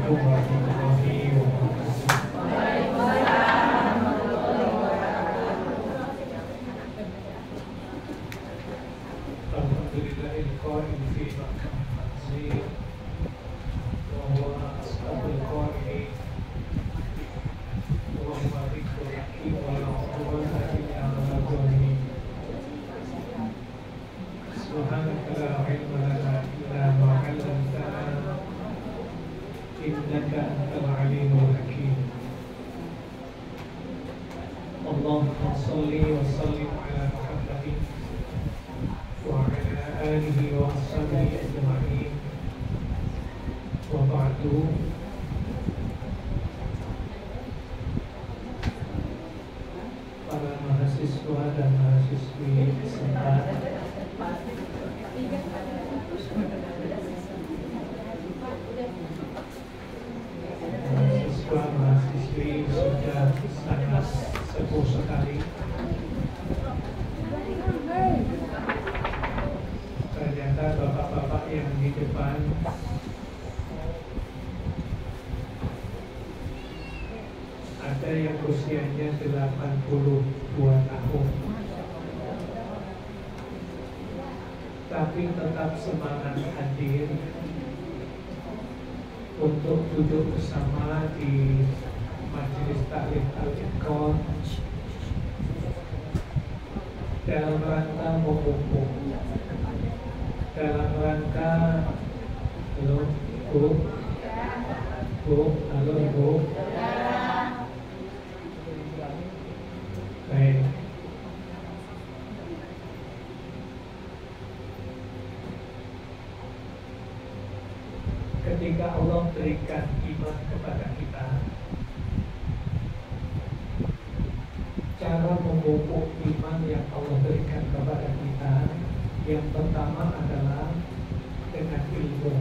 Assalamualaikum warahmatullahi wabarakatuh. Alhamdulillahil qaim fi maqam tanzil wa huwa ashabul qaim wa malikul hakim wa la illa bihi. Subhanaka la ilma lana illa ma 'allamtana innaka antal alimul hakim. Allahumma shalli wa sallim ala Muhammadin wa ala alihi wa ashabihi ajma'in. Wa ba'du. Para mahasiswa dan mahasiswi serta mahasiswi sudah sangat sepuh sekali. Ternyata bapak-bapak yang di depan ada yang usianya 82 tahun, tapi tetap semangat hadir untuk duduk bersama di majelis taklim al-Iqon dalam rangka memupuk, dalam rangka halo Bu. Baik. Ketika Allah berikan iman kepada kita, cara memupuk iman yang Allah berikan kepada kita, yang pertama adalah dengan ilmu.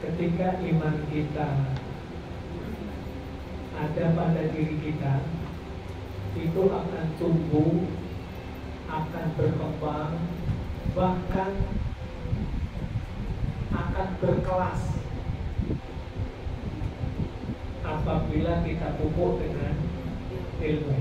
Ketika iman kita ada pada diri kita, itu akan tumbuh, akan berkembang, bahkan akan berkelas apabila kita pupuk dengan ilmu.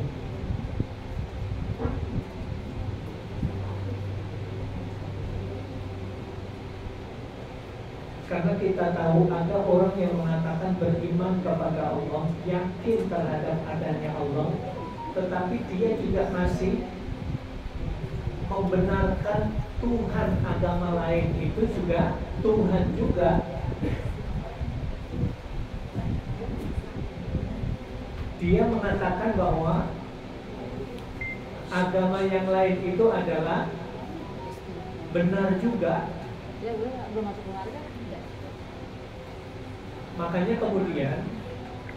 Karena kita tahu ada orang yang mengatakan beriman kepada Allah, yakin terhadap adanya Allah, tetapi dia juga masih membenarkan Tuhan agama lain itu juga Tuhan juga. Dia mengatakan bahwa agama yang lain itu adalah benar juga. Makanya kemudian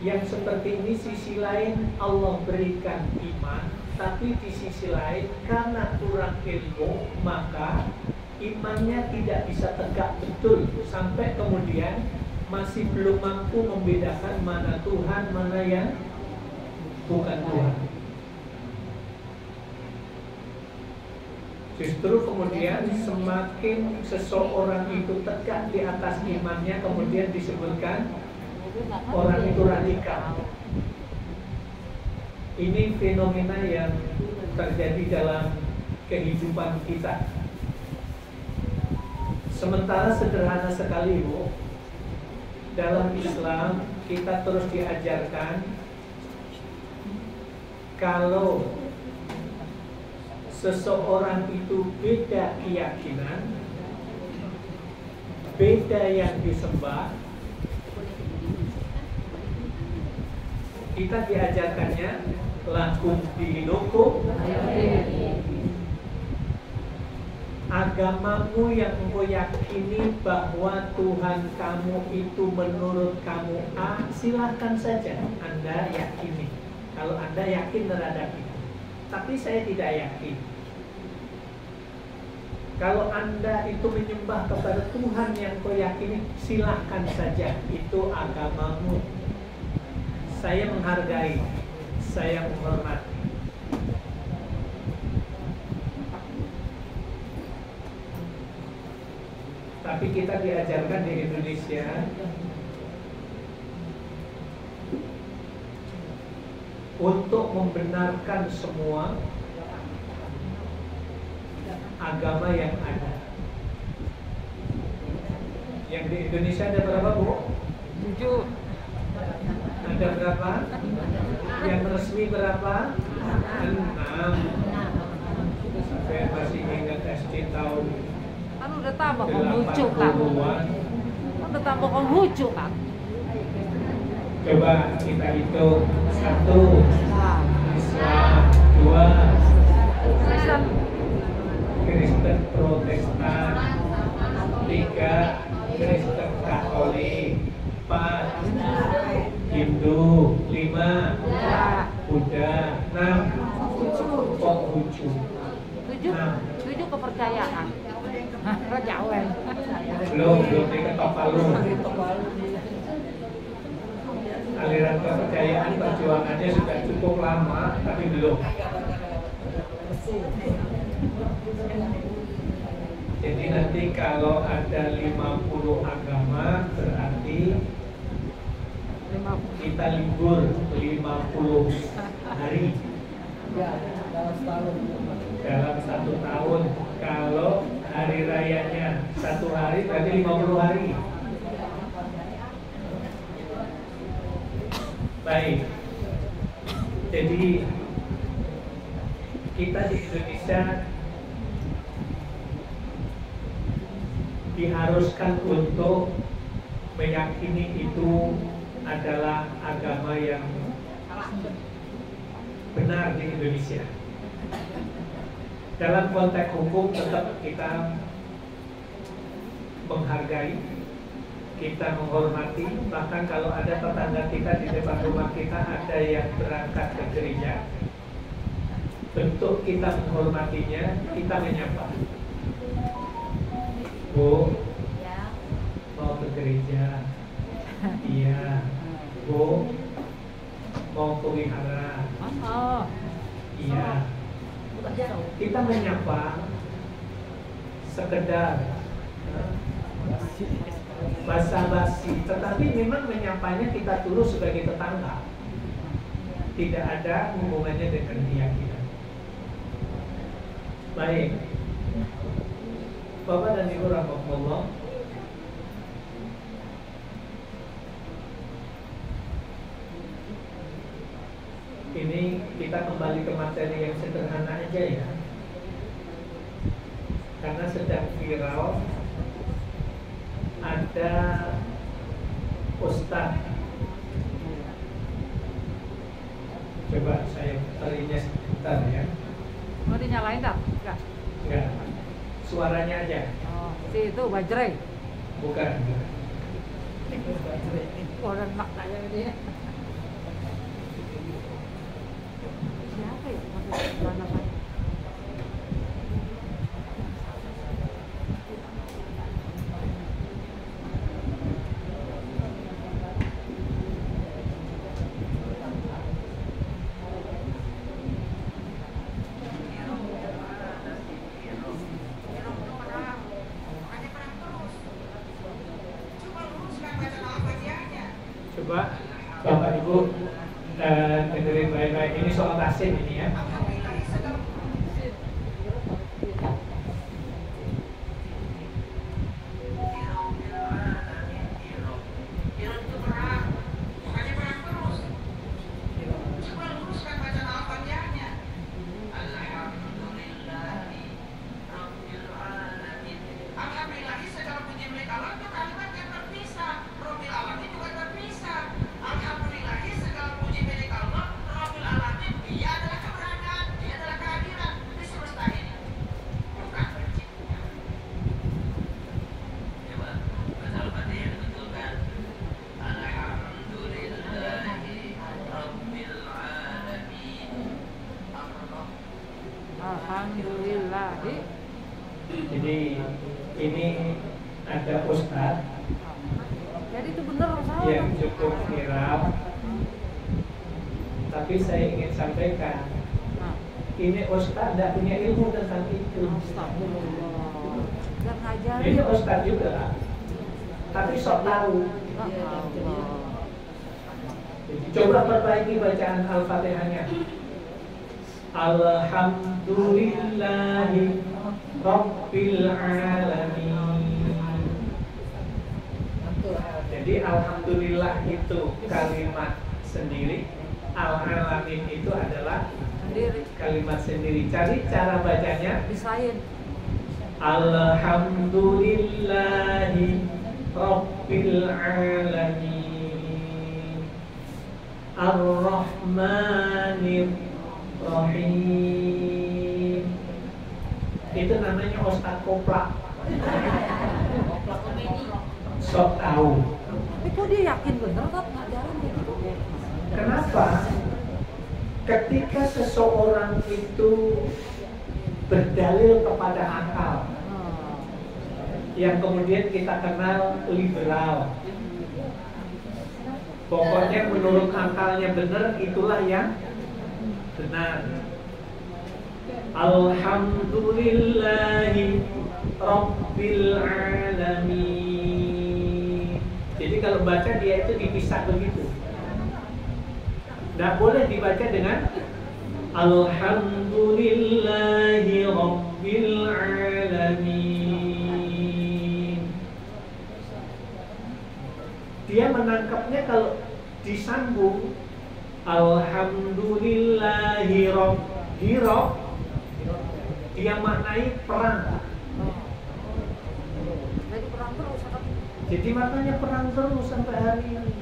yang seperti ini sisi lain Allah berikan iman, tapi di sisi lain karena kurang ilmu maka imannya tidak bisa tegak betul, sampai kemudian masih belum mampu membedakan mana Tuhan, mana yang bukan Tuhan. Justru kemudian semakin seseorang itu tegak di atas imannya, kemudian disebutkan orang itu radikal. Ini fenomena yang terjadi dalam kehidupan kita. Sementara sederhana sekali, Bu. Dalam Islam kita terus diajarkan kalau seseorang itu beda keyakinan, beda yang disembah, kita diajarkannya lakum dinukum, agamamu yang engkau yakini bahwa Tuhan kamu itu menurut kamu A, silahkan saja Anda yakini. Kalau Anda yakin terhadap itu, tapi saya tidak yakin. Kalau Anda itu menyembah kepada Tuhan yang kau yakini, silahkan saja, itu agamamu. Saya menghargai, saya menghormati. Tapi kita diajarkan di Indonesia untuk membenarkan semua agama yang ada. Yang di Indonesia ada berapa, Bu? 7. Ada berapa? Yang resmi berapa? 6. Saya masih ingat SD tahun Kan udah tambah Konghucu kan. 80-an. Kan udah tambah Konghucu kan. Coba kita hitung. 1 Nah, Islam, 2 Kristen. Kristen Protestan, 3 Kristen Katolik, 4 Hindu, 5 Buddha, 6 Konghucu. 7 kepercayaan. Raja Wen. Belum diketok palu. Aliran kepercayaan perjuangannya sudah cukup lama, tapi belum. Jadi nanti kalau ada 50 agama, berarti kita libur 50 hari dalam 1 tahun. Kalau hari rayanya 1 hari, berarti 50 hari. Baik. Jadi kita di Indonesia diharuskan untuk meyakini itu adalah agama yang benar di Indonesia. Dalam konteks hukum tetap kita menghargai, kita menghormati. Bahkan kalau ada tetangga kita di depan rumah kita ada yang berangkat ke gereja, bentuk kita menghormatinya, kita menyapa. Bu, mau ke gereja? Iya. Bu, mau ke wihara? Iya. Kita menyapa sekedar basa-basi, tetapi memang menyapanya kita tulus sebagai tetangga. Tidak ada hubungannya dengan keyakinan. Baik, Bapak dan Ibu rahmatullah, ini kita kembali ke materi yang sederhana aja ya, karena sedang viral ada ustadz. Coba saya terinya sebentar ya. Mau dinyalain tak? Enggak. Enggak. Suaranya aja. Oh, si itu Bajrai. Bukan. Orang mak kayak ini. Siapa ya? Mana Pak? Coba Bapak Ibu dengerin baik-baik, ini soal tasim ini ya. Alhamdulillah. Jadi ini ada ustadz Jadi itu benar salah. yang cukup viral, tapi saya ingin sampaikan, Nah, ini ustadz tidak punya ilmu tentang itu. astagfirullah. Gak ngajarin. Ini ustaz juga, tapi sok tahu. Coba perbaiki bacaan Al-Fatihahnya. Alhamdulillahi Rabbil Alamin. Jadi alhamdulillah itu kalimat sendiri, Al-Alamin itu adalah Sendiri. kalimat sendiri. Cari cara bacanya. Bisain. Alhamdulillahi Rabbil Alamin Ar-Rahmanir Rahim. Itu namanya Ustaz Koplak. Sok tahu. Tapi kok dia yakin bener kan ngajarin kayak gitu? Kenapa? Ketika seseorang itu berdalil kepada akal, yang kemudian kita kenal liberal, pokoknya menurut akalnya benar, itulah yang benar. Alhamdulillahi Rabbil Alamin. Jadi kalau baca dia itu dipisah begitu. Tidak boleh dibaca dengan Alhamdulillahi Rabbil Alamin. Dia menangkapnya kalau disambung Alhamdulillahi Rabbil, dia maknai perang. Jadi perang terus kan? Jadi maknanya perang terus sampai hari ini.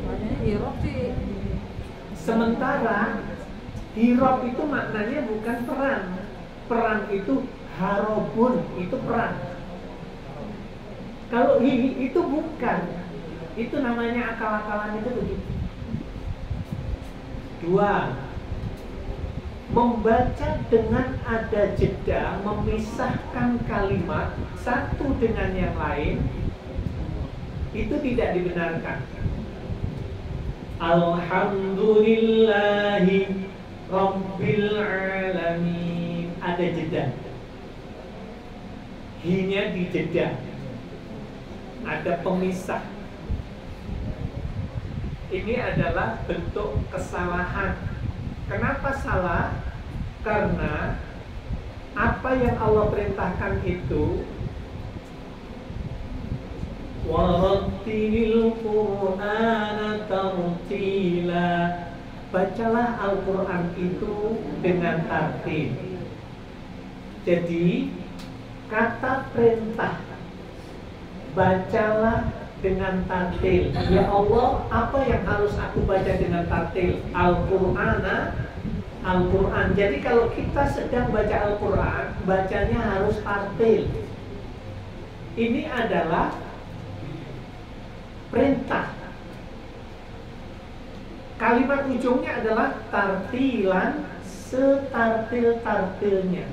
Maknanya hirop sih. Sementara hirop itu maknanya bukan perang. Perang itu harobun, itu perang. Kalau itu bukan. Itu namanya akal-akalan itu begitu. Dua, membaca dengan ada jeda, memisahkan kalimat satu dengan yang lain, itu tidak dibenarkan. Alhamdulillahi Rabbil Alamin. Ada jeda. Hinya di jeda. Ada pemisah. Ini adalah bentuk kesalahan. Kenapa salah? Karena apa yang Allah perintahkan itu warattilil Qur'ana tartila. Bacalah Al-Quran itu dengan tartil. Jadi kata perintah bacalah dengan tartil. Ya Allah, apa yang harus aku baca dengan tartil? Al-Qur'ana, Al-Quran. Jadi kalau kita sedang baca Al-Quran, bacanya harus tartil. Ini adalah perintah. Kalimat ujungnya adalah tartilan, setartil-tartilnya.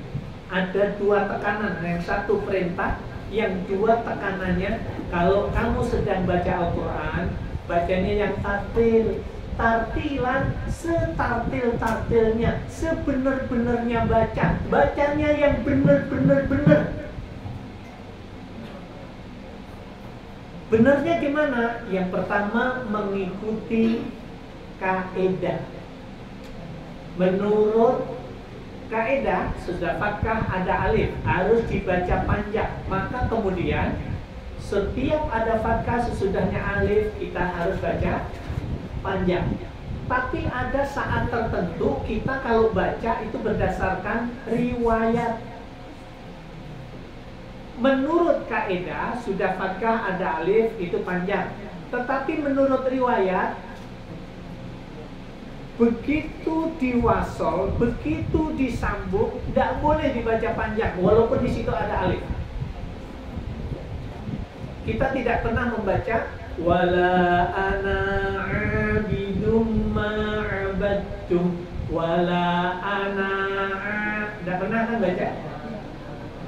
Ada dua tekanan, yang satu perintah, yang dua tekanannya. Kalau kamu sedang baca Al-Quran, bacanya yang tartil, tartilan, setartil-tartilnya, sebenar-benarnya baca, bacanya yang benar-benar. Benarnya gimana? Yang pertama, mengikuti kaidah. Menurut kaidah, sudah fathah ada alif, harus dibaca panjang. Maka kemudian setiap ada fathah sesudahnya alif, kita harus baca panjang. Tapi ada saat tertentu kita kalau baca itu berdasarkan riwayat. Menurut kaidah sudah fathah ada alif itu panjang. Tetapi menurut riwayat, begitu diwasol, begitu disambung, tidak boleh dibaca panjang walaupun di situ ada alif. Kita tidak pernah membaca wala ana abidum ma'abadtum wala ana, tidak pernah kan baca.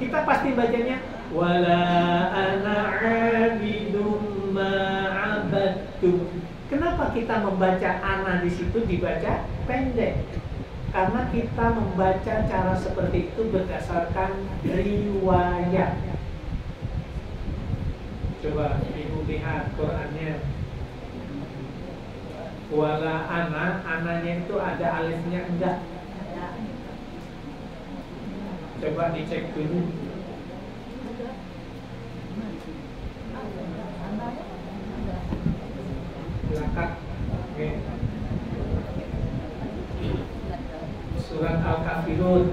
Kita pasti bacanya wala ana abidum ma'abadtum. Kenapa kita membaca ana di situ dibaca pendek? Karena kita membaca cara seperti itu berdasarkan riwayat. Coba ibu lihat Qurannya. Wala ana, ananya itu ada alifnya enggak? Coba dicek dulu. Lakat. Oke. Surat Al-Kafirun.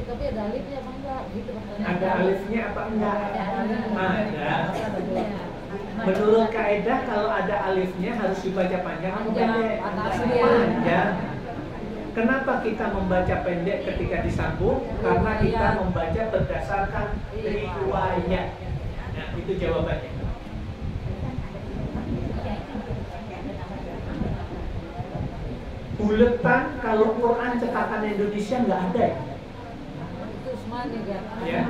Tapi ada alifnya apa enggak? Gitu maksudnya. Ada alifnya apa enggak? Ada. Ada. Menurut kaidah kalau ada alifnya harus dibaca panjang atau pendek? Atasnya. Panjang. Kenapa kita membaca pendek ketika disambung? Karena kita membaca berdasarkan riwayat. Nah, itu jawabannya. Buletan kalau Quran cetakan Indonesia nggak ada ya? Ya.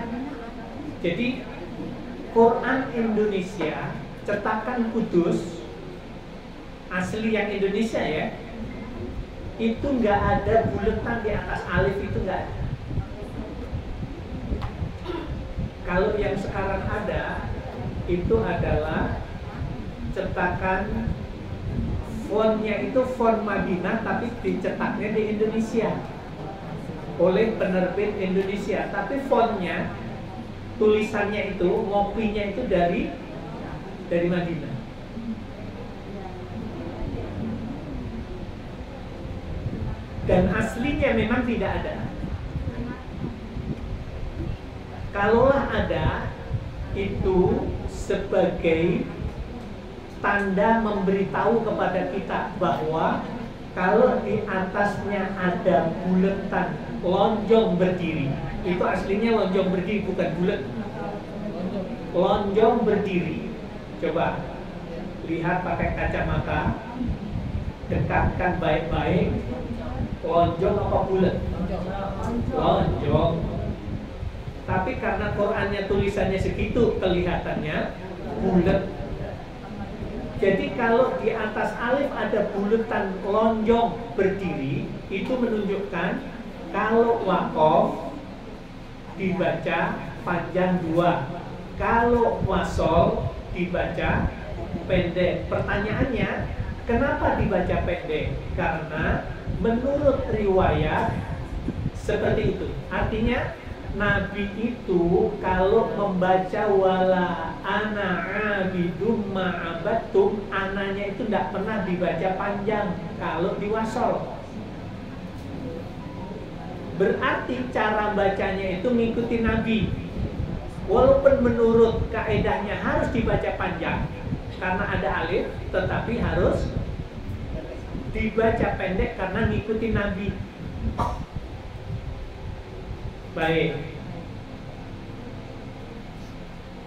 Jadi Quran Indonesia cetakan Kudus asli yang Indonesia ya, itu nggak ada buletan di atas alif, itu nggak ada. Kalau yang sekarang ada itu adalah cetakan fontnya itu font Madinah tapi dicetaknya di Indonesia oleh penerbit Indonesia, tapi fontnya, tulisannya itu, ngopinya itu dari Madinah. Dan aslinya memang tidak ada. Kalaulah ada, itu sebagai tanda memberitahu kepada kita bahwa kalau di atasnya ada buletan lonjong berdiri, itu aslinya lonjong berdiri, bukan bulat. Lonjong berdiri. Coba lihat pakai kacamata, dekatkan baik-baik. Lonjong apa bulat? Lonjong. Tapi karena Qurannya tulisannya segitu, kelihatannya bulat. Jadi kalau di atas alif ada buletan lonjong berdiri, itu menunjukkan kalau waqaf dibaca panjang 2, kalau wasol dibaca pendek. Pertanyaannya, kenapa dibaca pendek? Karena menurut riwayat seperti itu. Artinya Nabi itu kalau membaca wala ana abidum ma'abatum, ananya itu tidak pernah dibaca panjang kalau diwasol. Berarti cara bacanya itu mengikuti Nabi. Walaupun menurut kaedahnya harus dibaca panjang karena ada alif, tetapi harus dibaca pendek karena mengikuti Nabi. Baik,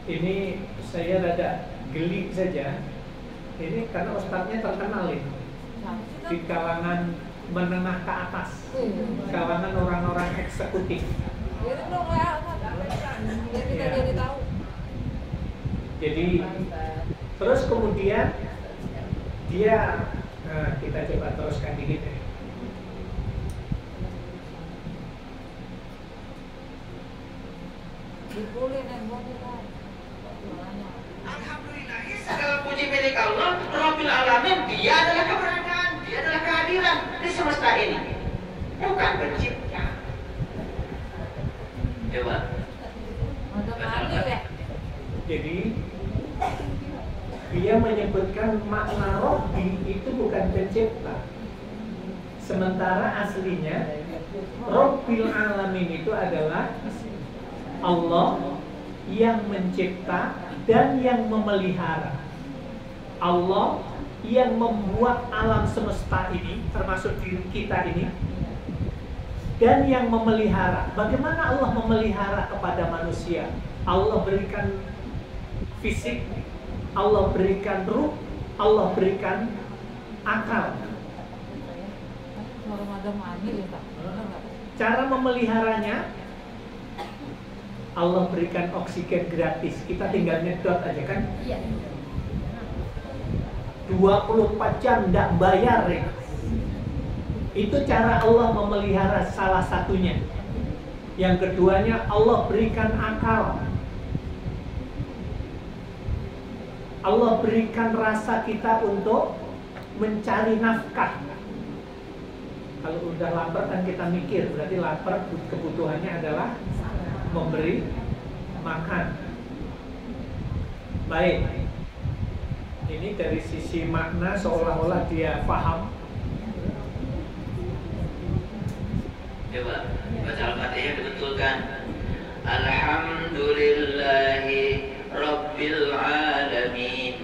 ini saya rada geli saja. Ini karena ustadznya terkenal ini di kalangan menengah ke atas, kalangan orang-orang eksekutif. Ya. Jadi terus kemudian dia, nah, kita coba teruskan dikit deh. Alhamdulillah, segala puji milik Allah, Rabbil Alamin. Dia adalah keberadaan, dia adalah kehadiran di semesta ini, bukan pencipta. Coba. Jadi dia menyebutkan makna Robbi itu bukan pencipta. Sementara aslinya Rabbil Alamin itu adalah Allah yang mencipta dan yang memelihara. Allah yang membuat alam semesta ini, termasuk diri kita ini, dan yang memelihara. Bagaimana Allah memelihara kepada manusia? Allah berikan fisik, Allah berikan ruh, Allah berikan akal. Cara memeliharanya, Allah berikan oksigen gratis. Kita tinggal nyedot aja kan? 24 jam tidak bayar ya. Itu cara Allah memelihara salah satunya. Yang keduanya, Allah berikan akal. Allah berikan rasa kita untuk mencari nafkah. Kalau udah lapar kan kita mikir, berarti lapar kebutuhannya adalah memberi makan. Baik. Ini dari sisi makna seolah-olah dia paham. Coba baca Al-Fatihah dibetulkan. Alhamdulillahi Rabbil Alamin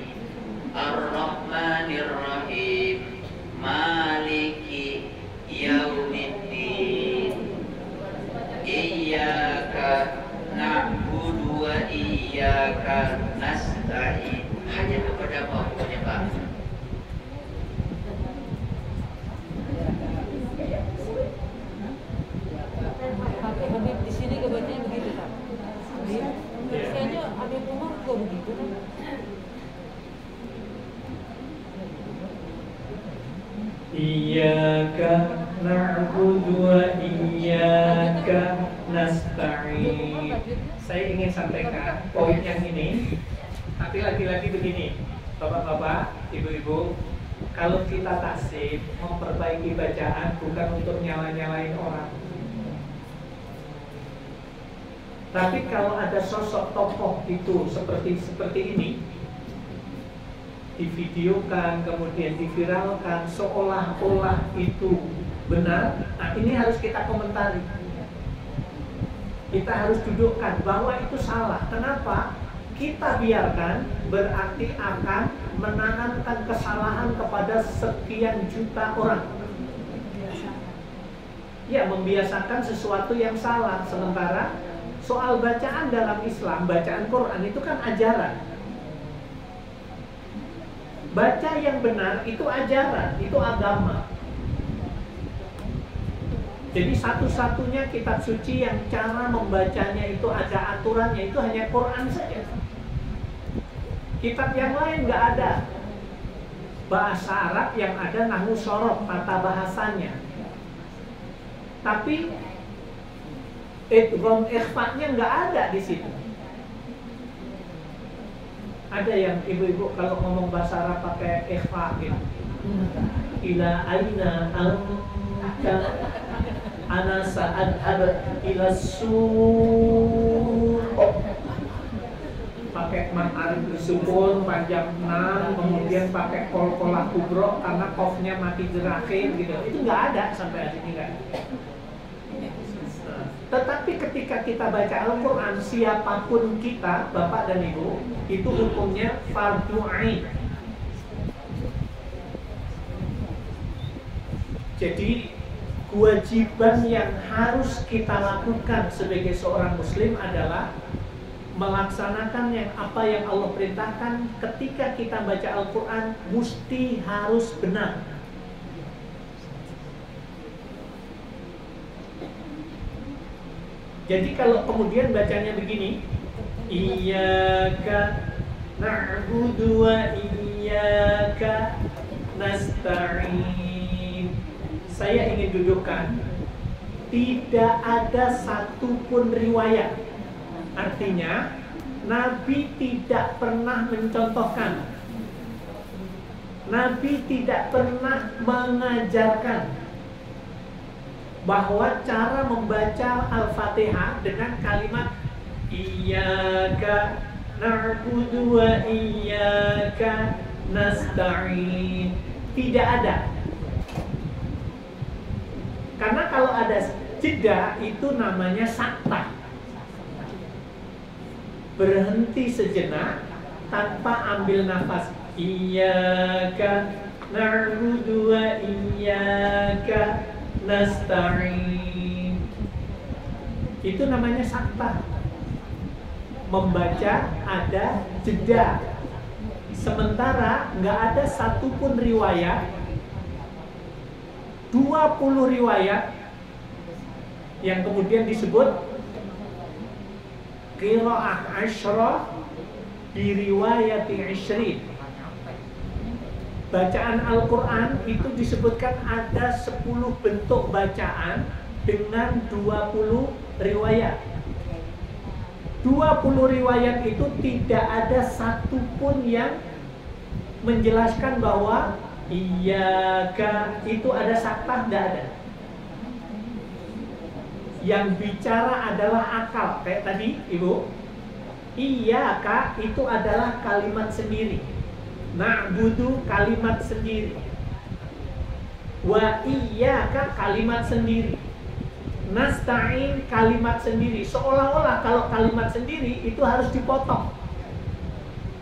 Ar-Rahmanir Rahim Maliki Yaumiddin Iyyaka na'budu wa iyyaka nasta'in. Hanya kepada Allah menyembah. Habib di sini kebacanya begitu kan? Biasanya Habib Umar juga begitu kan? Iyyaka na'budu wa iyyaka nasta'in. Saya ingin sampaikan poin yang ini. Tapi lagi-lagi begini, bapak-bapak, ibu-ibu, kalau kita taksib memperbaiki bacaan bukan untuk nyala-nyalain orang. Tapi kalau ada sosok tokoh itu seperti ini, divideokan, kemudian diviralkan, seolah-olah itu benar, nah ini harus kita komentari. Kita harus dudukkan bahwa itu salah. Kenapa? Kita biarkan berarti akan menanamkan kesalahan kepada sekian juta orang. Ya, membiasakan sesuatu yang salah. Sementara soal bacaan dalam Islam, bacaan Quran itu kan ajaran. Baca yang benar itu ajaran, itu agama. Jadi satu-satunya kitab suci yang cara membacanya itu ada aturannya, itu hanya Quran saja. Kitab yang lain nggak ada. Bahasa Arab yang ada nahwu shorof, tata bahasanya. Tapi idgham ikhfa-nya nggak ada di situ. Ada yang ibu-ibu kalau ngomong bahasa Arab pakai ikhfa gitu. Ila aina anta ana sa'adhab ila suq. Pakai mat arif disukun panjang 6, kemudian pakai kol-kolah kubro karena kofnya mati jerakin gitu. Itu nggak ada sampai hari ini, nggak ada. Tetapi ketika kita baca Al-Quran, siapapun kita, bapak dan ibu, itu hukumnya fardhu ain. Jadi kewajiban yang harus kita lakukan sebagai seorang muslim adalah melaksanakan yang apa yang Allah perintahkan. Ketika kita baca Al-Quran, mesti harus benar. Jadi kalau kemudian bacanya begini, Iyyaka na'budu wa iyyaka nasta'in. Saya ingin dudukkan, tidak ada satupun riwayat. Artinya Nabi tidak pernah mencontohkan, Nabi tidak pernah mengajarkan bahwa cara membaca Al-Fatihah dengan kalimat Iyyaka na'budu wa iyyaka nasta'in. Tidak ada. Karena kalau ada jeda itu namanya sakta. Berhenti sejenak tanpa ambil nafas. Iyyaka na'budu wa iyyaka nasta'in. Itu namanya sakta. Membaca ada jeda. Sementara nggak ada satupun riwayat, 20 riwayat yang kemudian disebut qiraah asyrah di riwayat 20. bacaan Al-Quran itu disebutkan ada 10 bentuk bacaan dengan 20 riwayat. 20 riwayat itu tidak ada satupun yang menjelaskan bahwa iyyaka itu ada saktah, tidak ada. Yang bicara adalah akal. Kayak tadi Ibu, iyyaka itu adalah kalimat sendiri, na'budu kalimat sendiri, wa iyyaka kalimat sendiri, nasta'in kalimat sendiri. Seolah-olah kalau kalimat sendiri itu harus dipotong.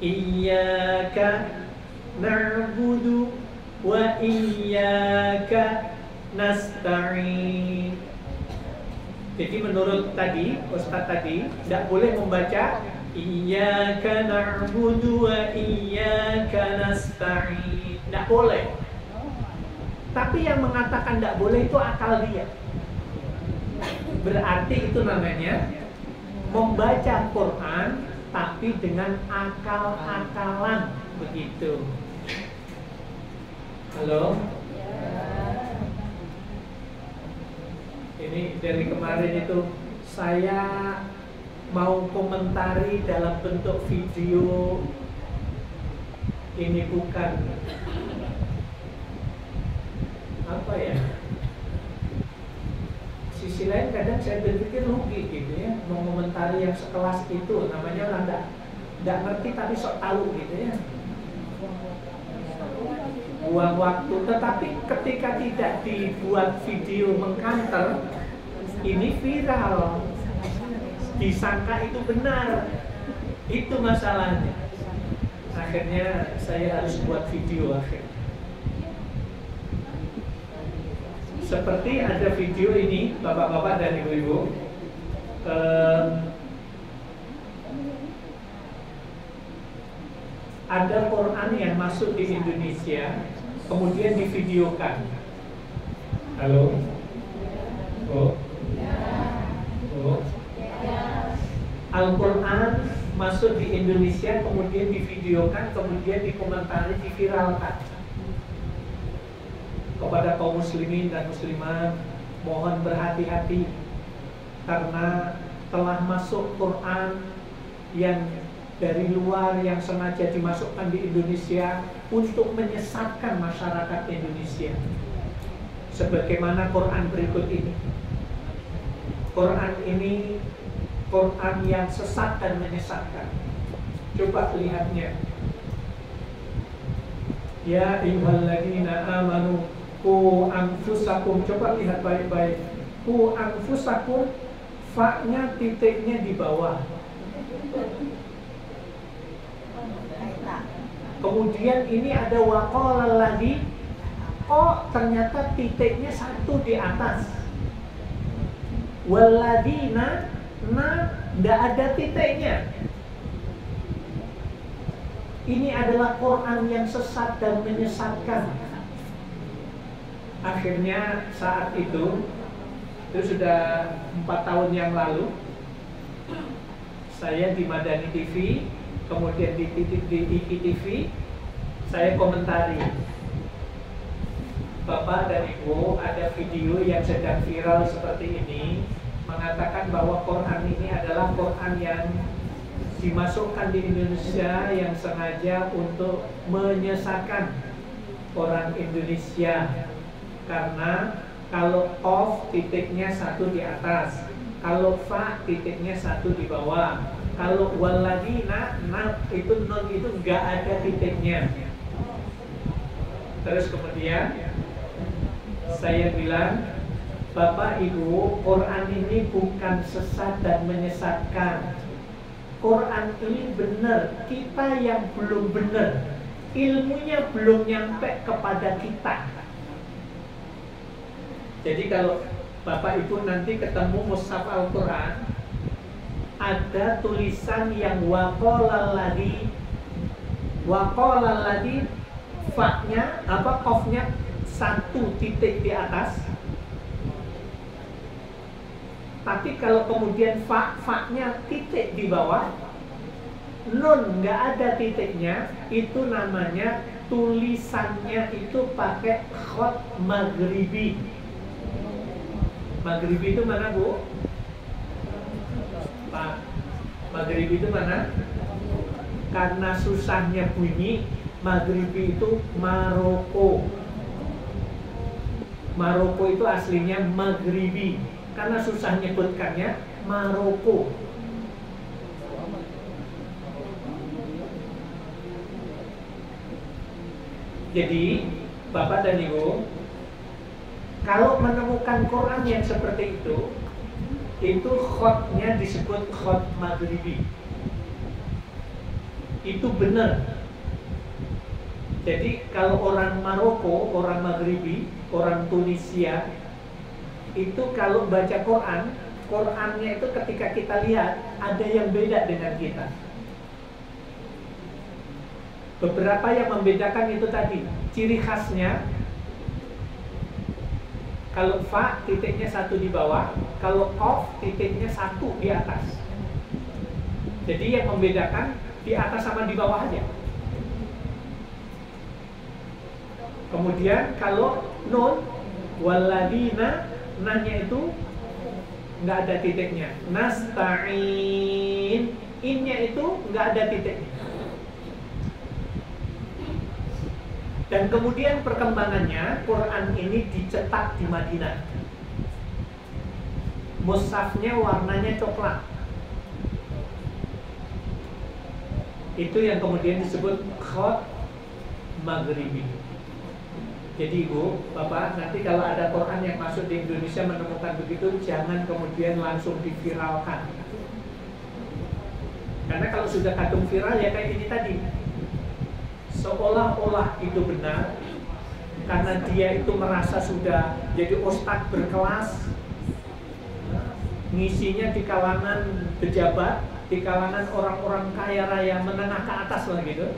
Iyyaka na'budu wa iyyaka nasta'in. Jadi menurut tadi Ustaz tadi tidak boleh membaca iyyaka na'budu wa iyyaka nasta'in, tidak boleh. Tapi yang mengatakan tidak boleh itu akal dia. Berarti itu namanya membaca Quran tapi dengan akal-akalan, begitu. Halo? Ini dari kemarin itu saya mau komentari dalam bentuk video. Ini bukan apa ya, sisi lain kadang saya berpikir rugi gitu ya, mau komentari yang sekelas itu, namanya orang tidak ngerti tapi sok tahu gitu ya, buang waktu. Tetapi ketika tidak dibuat video mengkanter, ini viral, disangka itu benar, itu masalahnya. Akhirnya saya harus buat video akhirnya. Seperti ada video ini, bapak-bapak dan ibu-ibu, ada Quran yang masuk di Indonesia, kemudian divideokan. Halo? Oh? Oh? Al-Quran masuk di Indonesia, kemudian divideokan, kemudian dikomentari, diviralkan. Kepada kaum muslimin dan muslimat, mohon berhati-hati karena telah masuk Quran yang dari luar yang sengaja dimasukkan di Indonesia untuk menyesatkan masyarakat Indonesia. Sebagaimana Quran berikut ini. Quran ini Quran yang sesat dan menyesatkan. Coba lihatnya. Ya ayyuhalladzina amanu ku anfusakum, coba lihat baik-baik. Ku anfusakum, fa-nya titiknya di bawah. Kemudian ini ada waqala lagi, oh ternyata titiknya satu di atas. Waladina, nah tidak ada titiknya. Ini adalah Quran yang sesat dan menyesatkan. Akhirnya saat itu sudah 4 tahun yang lalu, saya di Madani TV, kemudian di IKI TV, saya komentari, Bapak dan Ibu, ada video yang sedang viral seperti ini, mengatakan bahwa Quran ini adalah Quran yang dimasukkan di Indonesia yang sengaja untuk menyesatkan orang Indonesia. Karena kalau qaf titiknya satu di atas, kalau fa titiknya satu di bawah, kalau waladina itu nun itu enggak ada titiknya. Terus kemudian saya bilang, Bapak Ibu, Quran ini bukan sesat dan menyesatkan. Quran ini benar, kita yang belum benar, ilmunya belum nyampe kepada kita. Jadi kalau Bapak Ibu nanti ketemu mushaf Al-Quran, ada tulisan yang waqala ladzi, fa-nya apa qaf-nya satu titik di atas. Tapi kalau kemudian fa-nya titik di bawah, nun nggak ada titiknya, itu namanya tulisannya itu pakai khot maghribi. Maghribi itu mana, Bu? Pak, maghribi itu mana? Karena susahnya bunyi, maghribi itu Maroko. Maroko itu aslinya maghribi. Karena susah nyebutkannya Maroko. Jadi, Bapak dan Ibu, kalau menemukan Quran yang seperti itu khotnya disebut khot maghribi. Itu benar. Jadi kalau orang Maroko, orang Maghribi, orang Tunisia, itu kalau baca Quran, Qurannya itu ketika kita lihat ada yang beda dengan kita. Beberapa yang membedakan itu tadi, ciri khasnya, kalau fa titiknya 1 di bawah, kalau qaf titiknya 1 di atas. Jadi yang membedakan di atas sama di bawah aja. Kemudian kalau nun waladina, nahnya itu nggak ada titiknya. Nasta'in, innya itu nggak ada titiknya. Dan kemudian perkembangannya, Quran ini dicetak di Madinah. Mushafnya warnanya coklat. Itu yang kemudian disebut khot maghribi. Jadi Ibu, Bapak, nanti kalau ada Quran yang masuk di Indonesia menemukan begitu, jangan kemudian langsung diviralkan. Karena kalau sudah kadung viral ya kayak ini tadi, seolah-olah itu benar, karena dia itu merasa sudah jadi ustadz berkelas, ngisinya di kalangan pejabat, di kalangan orang-orang kaya raya menengah ke atas lah gitu.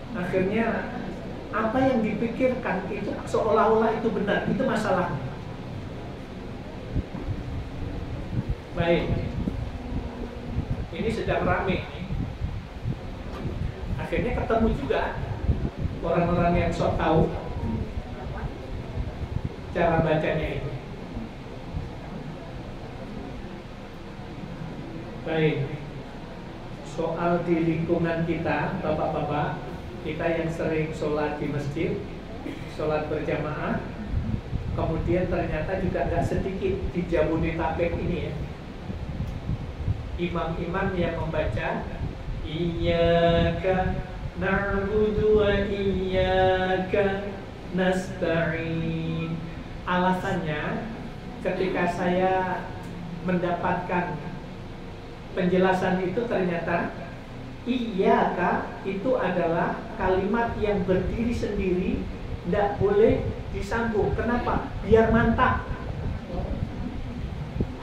Akhirnya apa yang dipikirkan itu seolah-olah itu benar, itu masalah. Baik, ini sedang rame. Akhirnya ketemu juga orang-orang yang sok tahu cara bacanya itu. Baik, soal di lingkungan kita, bapak-bapak, kita yang sering sholat di masjid, sholat berjamaah, kemudian ternyata juga gak sedikit di Jabodetabek ini ya, imam-imam yang membaca Iyyaka na'budu wa iyyaka nasta'in. Alasannya, ketika saya mendapatkan penjelasan itu ternyata Iyyaka itu adalah kalimat yang berdiri sendiri, tidak boleh disambung. Kenapa? Biar mantap.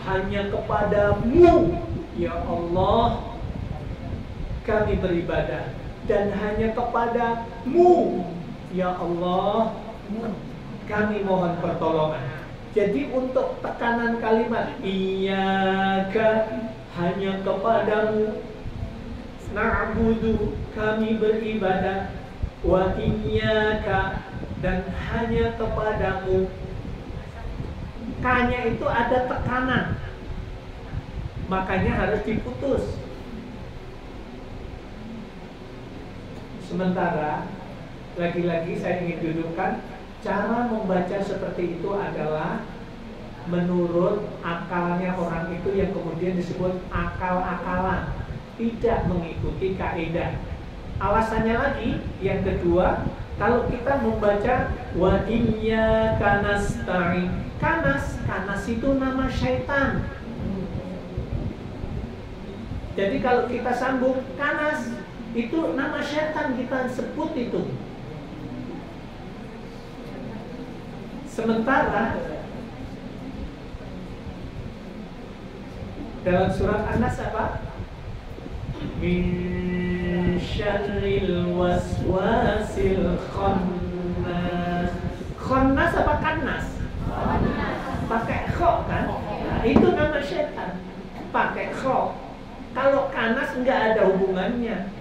Hanya kepadamu ya Allah kami beribadah, dan hanya kepadamu ya Allah kami mohon pertolongan. Jadi untuk tekanan kalimat Iyyaka, hanya kepadamu, na'budu kami beribadah, wa iyyaka dan hanya kepadamu, K-nya itu ada tekanan, makanya harus diputus. Sementara lagi-lagi saya ingin dudukkan, cara membaca seperti itu adalah menurut akalnya orang itu yang kemudian disebut akal-akalan, tidak mengikuti kaidah. Alasannya lagi, yang kedua, kalau kita membaca wa iyyaka nasta'in, kanas itu nama syaitan. Jadi kalau kita sambung kanas, itu nama syaitan kita sebut itu. Sementara dalam surat An-Nas apa? Min syarril waswasil khannas. Khannas apa kannas? Pakai kho kan? Nah, itu nama syaitan. Pakai kho. Kalau kanas nggak ada hubungannya.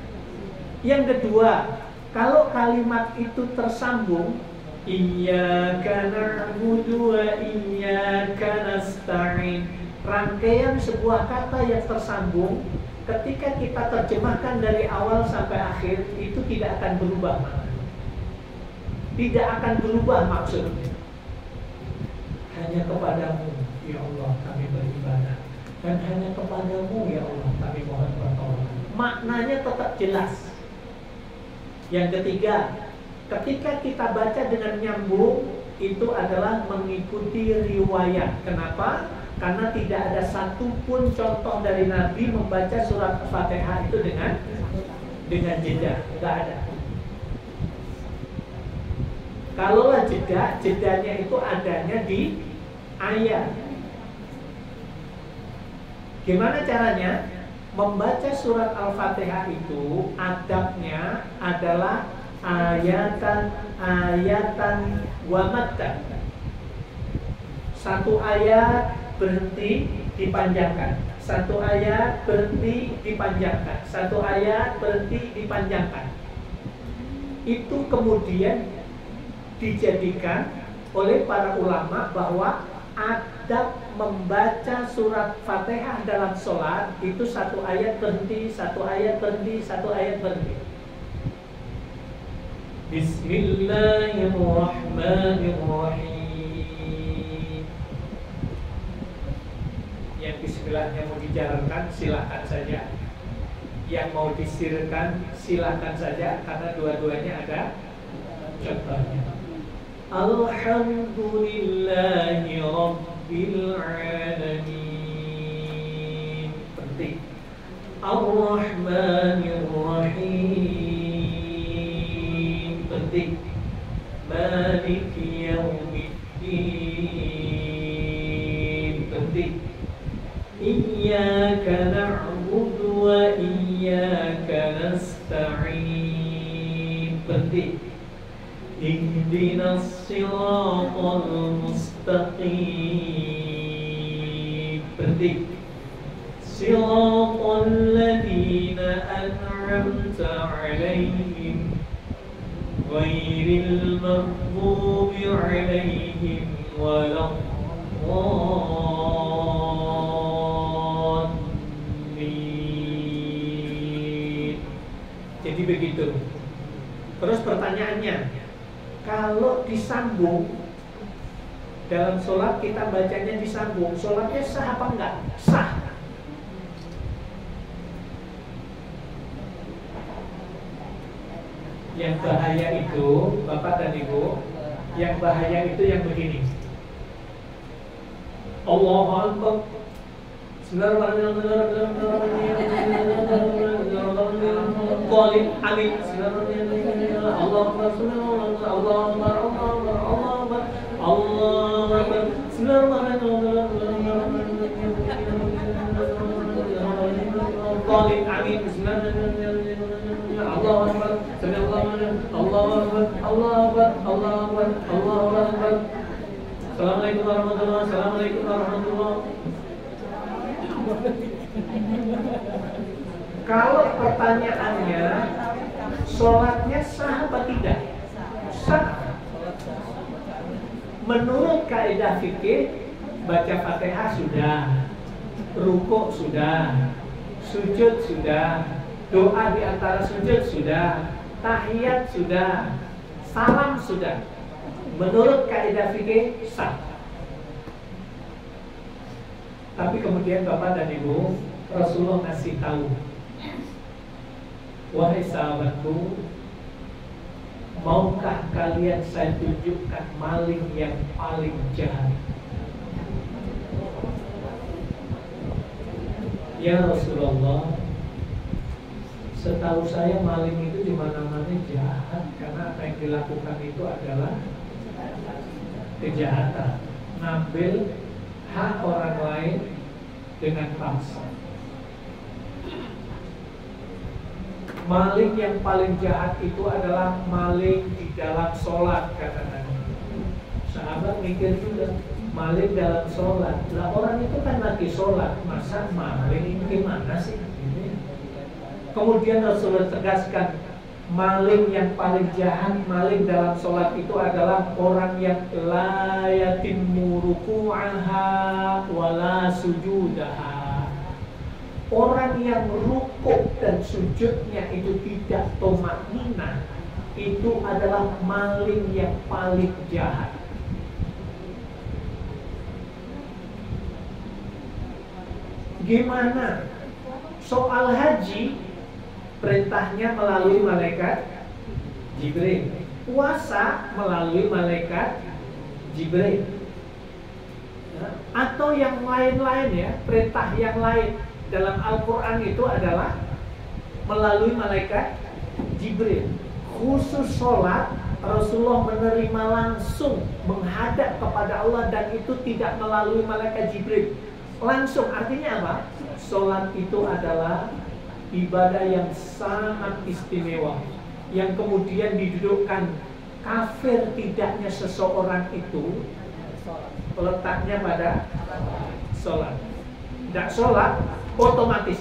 Yang kedua, kalau kalimat itu tersambung, iyyaka na'budu wa iyyaka nasta'in, rangkaian sebuah kata yang tersambung, ketika kita terjemahkan dari awal sampai akhir, itu tidak akan berubah makna. Tidak akan berubah maksudnya. Hanya kepadamu ya Allah kami beribadah, dan hanya kepadamu ya Allah kami mohon pertolongan. Maknanya tetap jelas. Yang ketiga, ketika kita baca dengan nyambung, itu adalah mengikuti riwayat. Kenapa? Karena tidak ada satupun contoh dari Nabi membaca surat Al-Fatihah itu dengan jeda, nggak ada. Kalaulah jeda, jedanya itu adanya di ayat. Gimana caranya? Membaca surat Al-Fatihah itu adabnya adalah ayatan wa maddan. Satu ayat berhenti dipanjangkan, satu ayat berhenti dipanjangkan, satu ayat berhenti dipanjangkan. Itu kemudian dijadikan oleh para ulama bahwa adab membaca surat Fatihah dalam sholat itu satu ayat berhenti, satu ayat berhenti, satu ayat berhenti. Bismillahirrahmanirrahim. Yang bismillahnya mau dijalankan silakan saja, yang mau disirkan silakan saja, karena dua-duanya ada contohnya. Alhamdulillahi Rabbil Alamin. Penting. Ar-Rahmanir Rahim. Penting. Maliki Yaumiddin. Penting. Iyyaka na'budu wa iyyaka nasta'in. Penting. Ihdinas siratal mustaqim. Penting. Siratal ladzina an'amta 'alaihim ghairil maghdubi 'alaihim waladdallin. Jadi begitu. Terus pertanyaannya, kalau disambung dalam sholat, kita bacanya disambung, sholatnya sah apa enggak? Sah. Yang bahaya itu, Bapak dan Ibu, yang bahaya itu yang begini. Allahu Akbar. Assalamualaikum warahmatullahi. Kalau pertanyaannya sholatnya sah apa tidak? Sah. Menurut kaidah fikih, baca Fatihah sudah, rukuk sudah, sujud sudah, doa di antara sujud sudah, tahiyat sudah, salam sudah. Menurut kaidah fikih sah. Tapi kemudian Bapak dan Ibu, Rasulullah ngasih tahu, wahai sahabatku, maukah kalian saya tunjukkan maling yang paling jahat? Ya Rasulullah, setahu saya maling itu di mana-mana jahat, karena apa yang dilakukan itu adalah kejahatan, ngambil hak orang lain dengan paksa. Maling yang paling jahat itu adalah maling di dalam sholat, kata Nabi. Sahabat mikir juga, maling dalam sholat. Lah orang itu kan lagi sholat, masa maling gimana sih? Kemudian Rasulullah tegaskan, maling yang paling jahat, maling dalam sholat itu adalah orang yang la yatimmu ruku'aha wala sujudaha. Orang yang rukuk dan sujudnya itu tidak tumakninah, itu adalah maling yang paling jahat. Gimana? Soal haji, perintahnya melalui malaikat Jibril. Puasa melalui malaikat Jibril. Atau yang lain-lain ya, perintah yang lain dalam Al-Quran itu adalah melalui malaikat Jibril. Khusus sholat, Rasulullah menerima langsung menghadap kepada Allah, dan itu tidak melalui malaikat Jibril. Langsung, artinya apa? Sholat itu adalah ibadah yang sangat istimewa, yang kemudian didudukkan kafir tidaknya seseorang itu letaknya pada sholat. Tidak sholat, otomatis.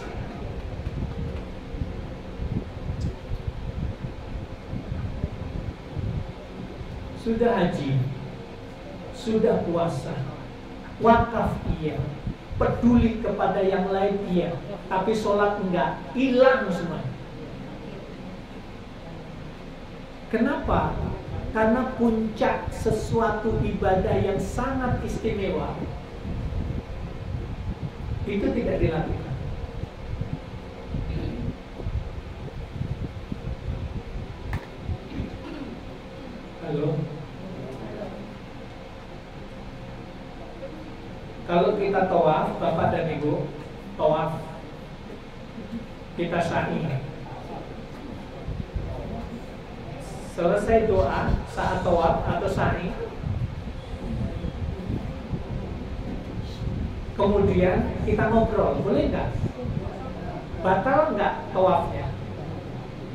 Sudah haji, sudah puasa, wakaf iya, peduli kepada yang lain iya, tapi sholat enggak, hilang semua. Kenapa? Karena puncak sesuatu ibadah yang sangat istimewa itu tidak dilakukan. Halo? Kalau kita tawaf, Bapak dan Ibu, tawaf, kita sa'i. Selesai doa saat tawaf atau sa'i, kemudian kita ngobrol, boleh nggak? Batal nggak tawafnya?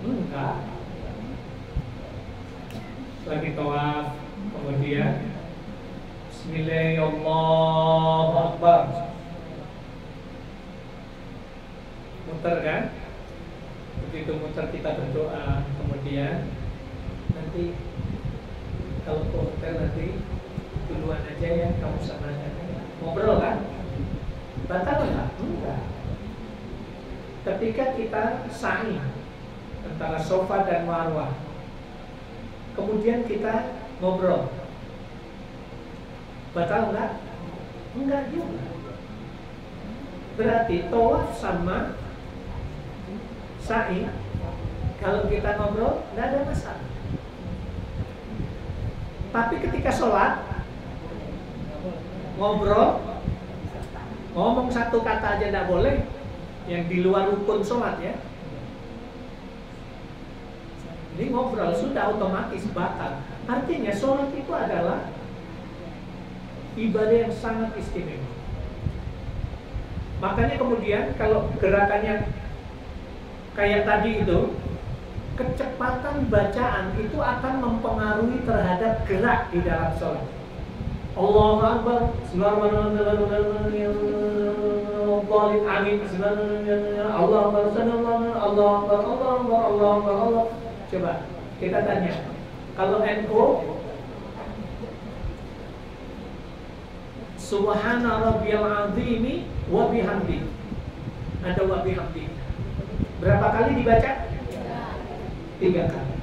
Enggak. Lagi tawaf, kemudian Bismillahirrahmanirrahim, muter kan? Begitu muter kita berdoa, kemudian nanti kalau ke hotel nanti duluan aja ya, kamu sama ngobrol kan? Batal nggak? Enggak. Ketika kita sa'i antara Safa dan Marwah, kemudian kita ngobrol, batal nggak? Enggak juga. Berarti tawaf sama sa'i, kalau kita ngobrol nggak ada masalah. Tapi ketika sholat, ngobrol, ngomong satu kata aja tidak boleh, yang di luar rukun sholat ya. Ini ngobrol sudah otomatis batal. Artinya sholat itu adalah ibadah yang sangat istimewa. Makanya kemudian kalau gerakannya kayak tadi itu, kecepatan bacaan itu akan mempengaruhi terhadap gerak di dalam sholat. Allahu Akbar, amin, Allah Akbar, Allah. Coba kita tanya, kalau NU Subhana rabbiyal azimi wa bihamdi, ada wa bihamdi, berapa kali dibaca? 3 kali.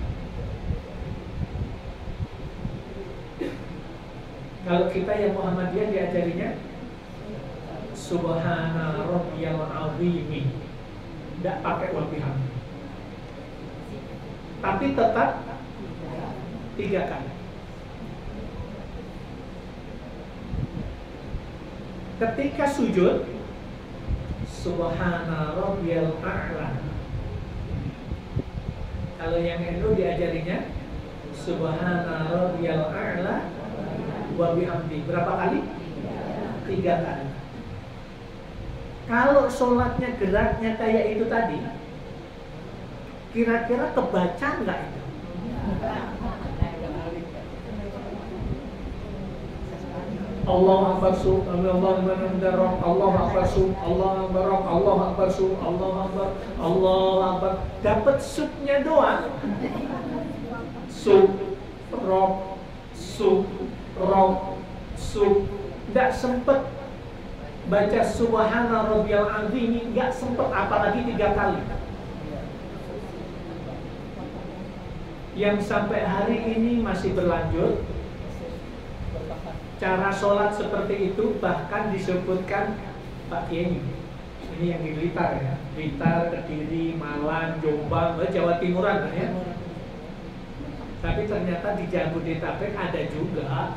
Kalau kita yang Muhammadiyah diajarinya Subhana rabbiyal azimi, tidak pakai wa bihamdi, tapi tetap 3 kali. Ketika sujud, Subhana rabbiyal a'la. Kalau yang NU diajarinya Subhana rabbiyal a'la wa bihamdi, berapa kali? 3 kali. Kalau sholatnya geraknya kayak itu tadi, kira-kira kebaca nggak itu? Allah Akbar su, Allah Akbar su, Allah Akbar, Allah Akbar su, Allah Akbar, Allah Akbar. Dapat supnya doang. Sup, rob, sup, rob, sup. Nggak sempet baca Subhana Rabbiyal Azim, nggak sempet, apalagi 3 kali. Yang sampai hari ini masih berlanjut. Cara sholat seperti itu bahkan disebutkan Pak Kiai. Ini yang di Blitar ya, Blitar, Kediri, Malang, Jombang, Jawa Timuran ya. Tapi ternyata di Jabodetabek ada juga.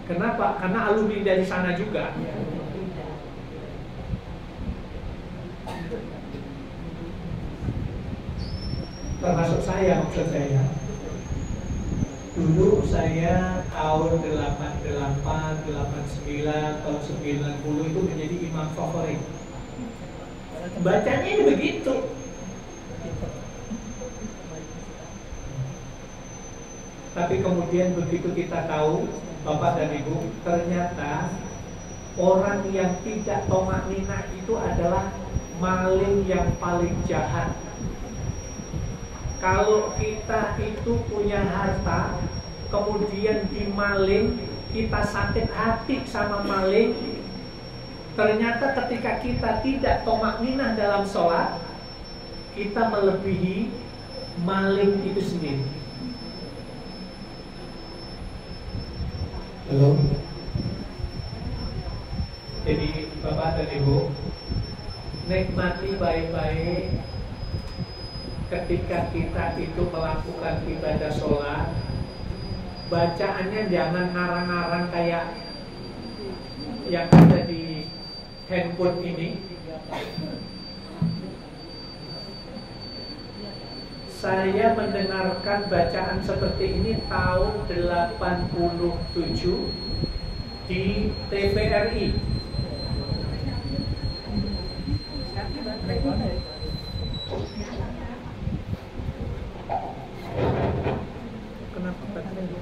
Kenapa? Karena alumni dari sana juga. Termasuk saya, maksud saya. Dulu saya tahun 88, 89, tahun 90 itu menjadi imam favorit. Bacanya ini begitu. Tapi kemudian begitu kita tahu, Bapak dan Ibu, ternyata orang yang tidak tomaknina itu adalah maling yang paling jahat. Kalau kita itu punya harta, kemudian dimaling, kita sakit hati sama maling, ternyata ketika kita tidak tomakninah dalam sholat, kita melebihi maling itu sendiri. Halo. Jadi Bapak dan Ibu, nikmati baik-baik ketika kita itu melakukan ibadah sholat. Bacaannya jangan ngarang-ngarang kayak yang ada di handphone ini. Saya mendengarkan bacaan seperti ini tahun 87 di TVRI. Kenapa baterai?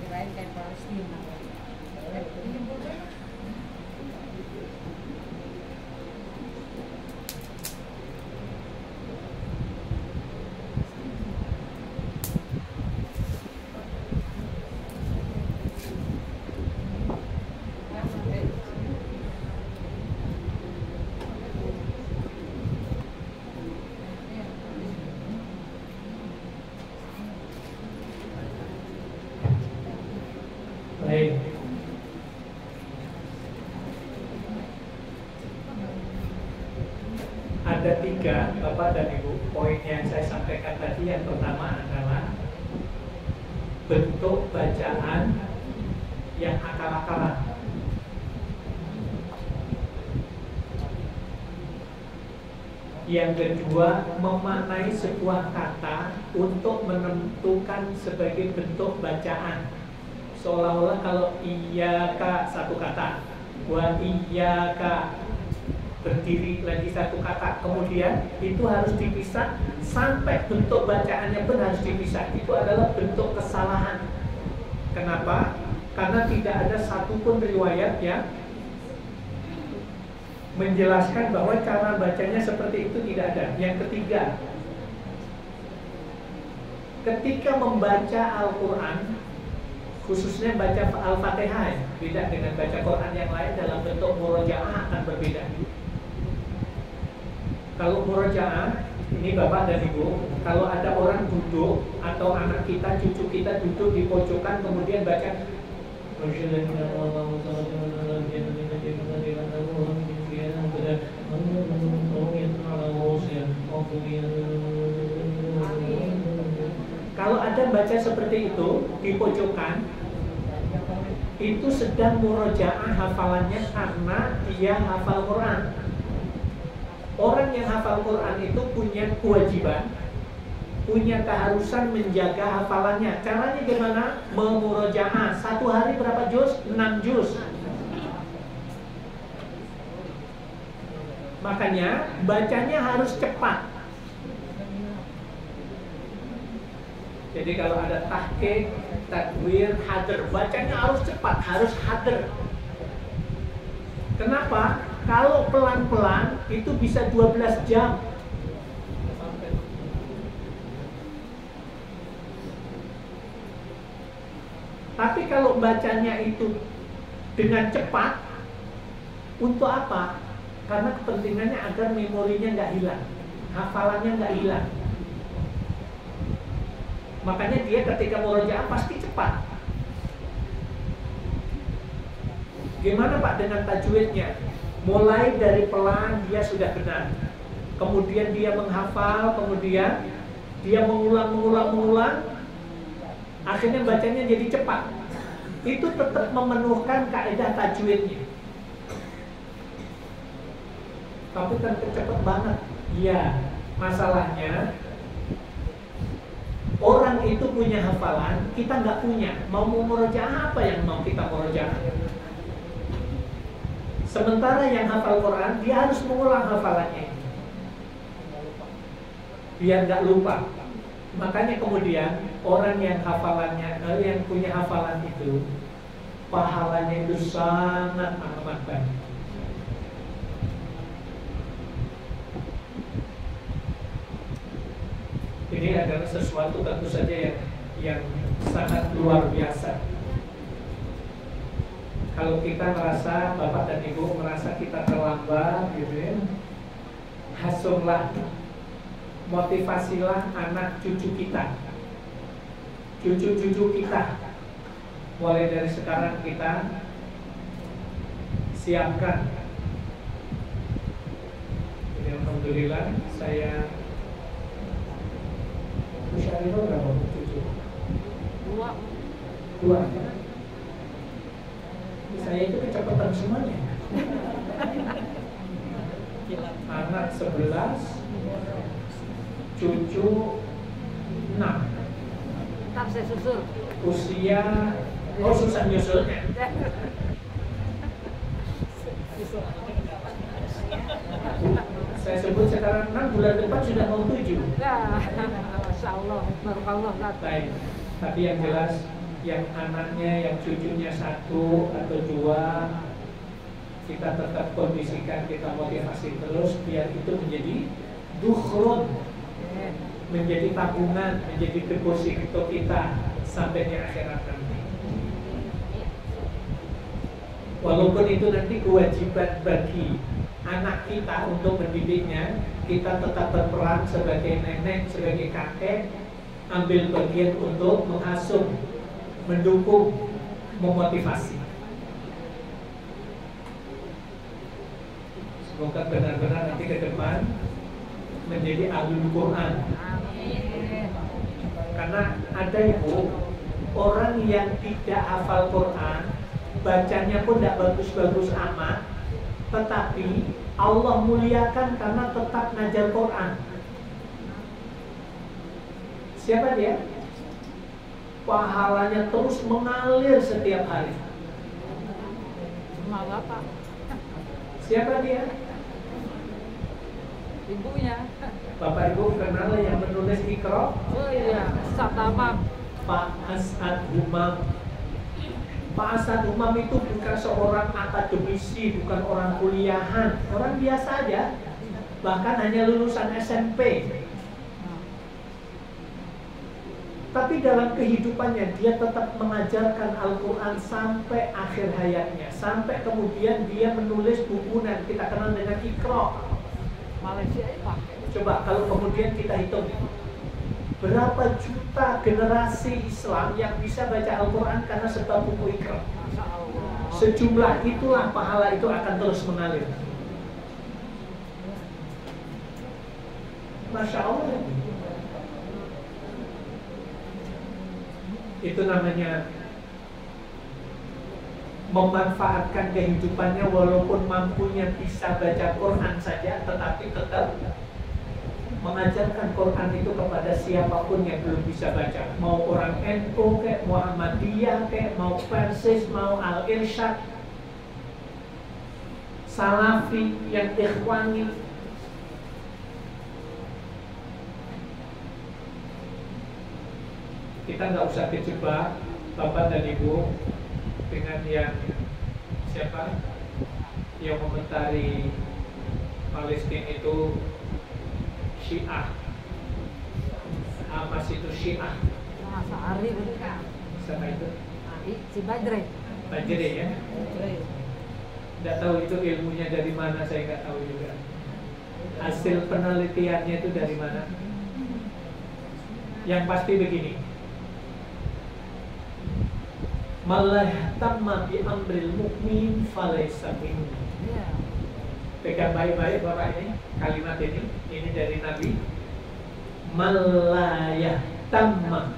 Kirain kayak Palestina. Baik. Ada 3 Bapak dan Ibu poin yang saya sampaikan tadi. Yang pertama adalah bentuk bacaan yang akal-akalan. Yang kedua, memaknai sebuah kata untuk menentukan sebagai bentuk bacaan. Seolah-olah kalau iyyaka satu kata, wa iyyaka berdiri lagi satu kata, kemudian itu harus dipisah sampai bentuk bacaannya pun harus dipisah. Itu adalah bentuk kesalahan. Kenapa? Karena tidak ada satupun riwayat yang menjelaskan bahwa cara bacanya seperti itu, tidak ada. Yang ketiga, ketika membaca Al-Quran, khususnya baca Al-Fatihah, beda dengan baca Quran yang lain, dalam bentuk murojaah akan berbeda. Kalau murojaah, ini Bapak dan Ibu, kalau ada orang duduk atau anak kita, cucu kita duduk di pojokan kemudian baca kalau ada baca seperti itu di pojokan, itu sedang murojaah hafalannya karena dia hafal Quran. Orang yang hafal Quran itu punya kewajiban, punya keharusan menjaga hafalannya. Caranya gimana? Memurojaah. Satu hari berapa juz? 6 juz. Makanya bacanya harus cepat. Jadi kalau ada tahqiq, tadwir, hadr, bacanya harus cepat, harus hadr. Kenapa? Kalau pelan-pelan itu bisa 12 jam. Tapi kalau bacanya itu dengan cepat, untuk apa? Karena kepentingannya agar memorinya nggak hilang, hafalannya nggak hilang. Makanya dia ketika murojaah pasti cepat. Gimana Pak dengan tajwidnya? Mulai dari pelan dia sudah benar, kemudian dia menghafal, kemudian dia mengulang, akhirnya bacanya jadi cepat. Itu tetap memenuhkan kaidah tajwidnya. Tapi kan cepet banget. Iya, masalahnya orang itu punya hafalan, kita nggak punya. Mau murojaah apa yang mau kita murojaah? Sementara yang hafal Quran, dia harus mengulang hafalannya biar nggak lupa. Makanya kemudian orang yang hafalannya, yang punya hafalan itu, pahalanya itu sangat amat banyak. Ini adalah sesuatu tentu saja yang sangat luar biasa. Kalau kita merasa, Bapak dan Ibu merasa kita terlambat gitu ya, hasunglah, motivasilah anak cucu kita, cucu-cucu kita. Mulai dari sekarang kita siapkan. Jadi alhamdulillah saya Syarifah berapa cucu? Dua. Saya itu kecepatan semuanya. Anak 11, cucu 6. Tak saya susul. Usia, susah nyusulnya. Saya sebut sekarang 6, bulan depan sudah mau 7. Ya, Masya Allah, barakallah. Baik, tapi yang jelas yang anaknya, yang cucunya 1 atau 2, kita tetap kondisikan, kita motivasi terus biar itu menjadi dukhrun, menjadi tabungan, menjadi deposito kita sampai di akhirat nanti. Walaupun itu nanti kewajiban bagi anak kita untuk mendidiknya, kita tetap berperan sebagai nenek, sebagai kakek, ambil bagian untuk mengasuh, mendukung, memotivasi. Semoga benar-benar nanti ke depan menjadi ahlul Quran. Karena ada ibu, orang yang tidak hafal Quran, bacanya pun tidak bagus-bagus amat, tetapi Allah muliakan karena tetap ngajar Quran. Siapa dia? Pahalanya terus mengalir setiap hari. Sama Bapak. Siapa dia? Ibunya. Bapak Ibu kenal yang menulis Iqra? Oh iya, Satamam. Pak As'ad Humam. Pak As'ad Humam itu bukan seorang akademisi, bukan orang kuliahan, orang biasa aja. Bahkan hanya lulusan SMP. Tapi dalam kehidupannya dia tetap mengajarkan Al-Quran sampai akhir hayatnya. Sampai kemudian dia menulis buku yang kita kenal dengan Iqra. Malaysia pakai. Coba kalau kemudian kita hitung, berapa juta generasi Islam yang bisa baca Al-Quran karena sebab buku Iqra. Masya Allah. Sejumlah itulah pahala itu akan terus mengalir. Masya Allah. Itu namanya memanfaatkan kehidupannya, walaupun mampunya bisa baca Quran saja, tetapi tetap mengajarkan Quran itu kepada siapapun yang belum bisa baca. Mau orang NU kayak Muhammadiyah kayak mau Persis, mau Al-Irsyad, Salafi, yang Ikhwani. kita nggak usah kejebak Bapak dan Ibu dengan yang siapa yang komentari Palestina itu Syiah. Hamas itu Syiah. Masa Ari betul. Siapa itu? Si Badre. Badre ya. Nggak tahu itu ilmunya dari mana, saya nggak tahu juga. Hasil penelitiannya itu dari mana? Yang pasti begini. Malah tamma bi amril mukmin falaysa minni. Pegang baik-baik Bapak ini, kalimat ini dari Nabi. Malah tamma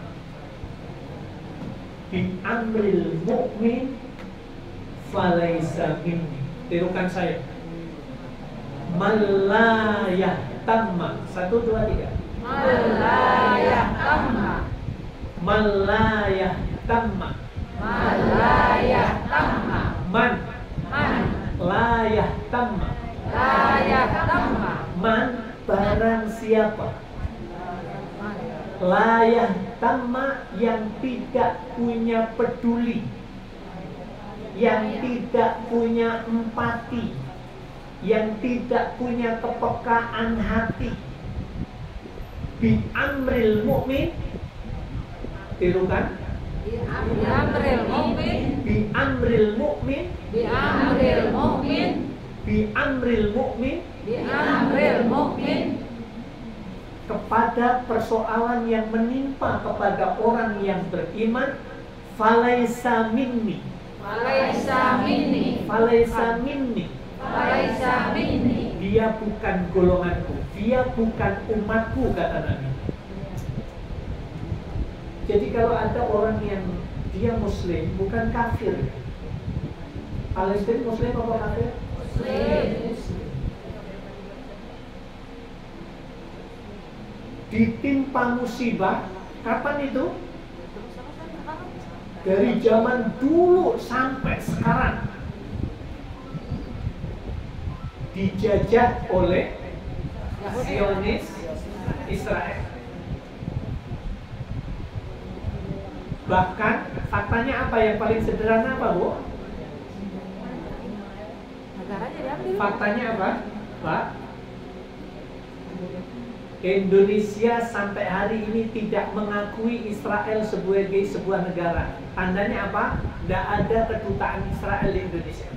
bi amril mukmin falaysa minni. Tirukan saya. Malayah tamma. 1, 2, 3. Malayah tamma. Malayah tamma. Malayah tamma. Man. Man. Layah tamma. Layah tamma. Man barang siapa. Layah tamma yang tidak punya peduli, yang tidak punya empati, yang tidak punya kepekaan hati. Bi amril mukmin, tirukan. Bi amril mukmin. Bi amril mukmin. Bi amril mukmin. Bi amril mukmin. Bi amril mukmin. Kepada persoalan yang menimpa kepada orang yang beriman, falaysa minni. Falaysa minni. Falaysa minni. Falaysa minni. Dia bukan golonganku, dia bukan umatku, kata Nabi. Jadi kalau ada orang yang dia muslim, bukan kafir. Palestina muslim apa kafir? Muslim. Ditimpa musibah, kapan itu? Dari zaman dulu sampai sekarang. Dijajah oleh Zionis Israel. Bahkan faktanya apa yang paling sederhana apa, Bu? Negaranya diambil. Faktanya apa, Pak? Indonesia sampai hari ini tidak mengakui Israel sebagai sebuah negara. Tandanya apa? Tidak ada kedutaan Israel di Indonesia.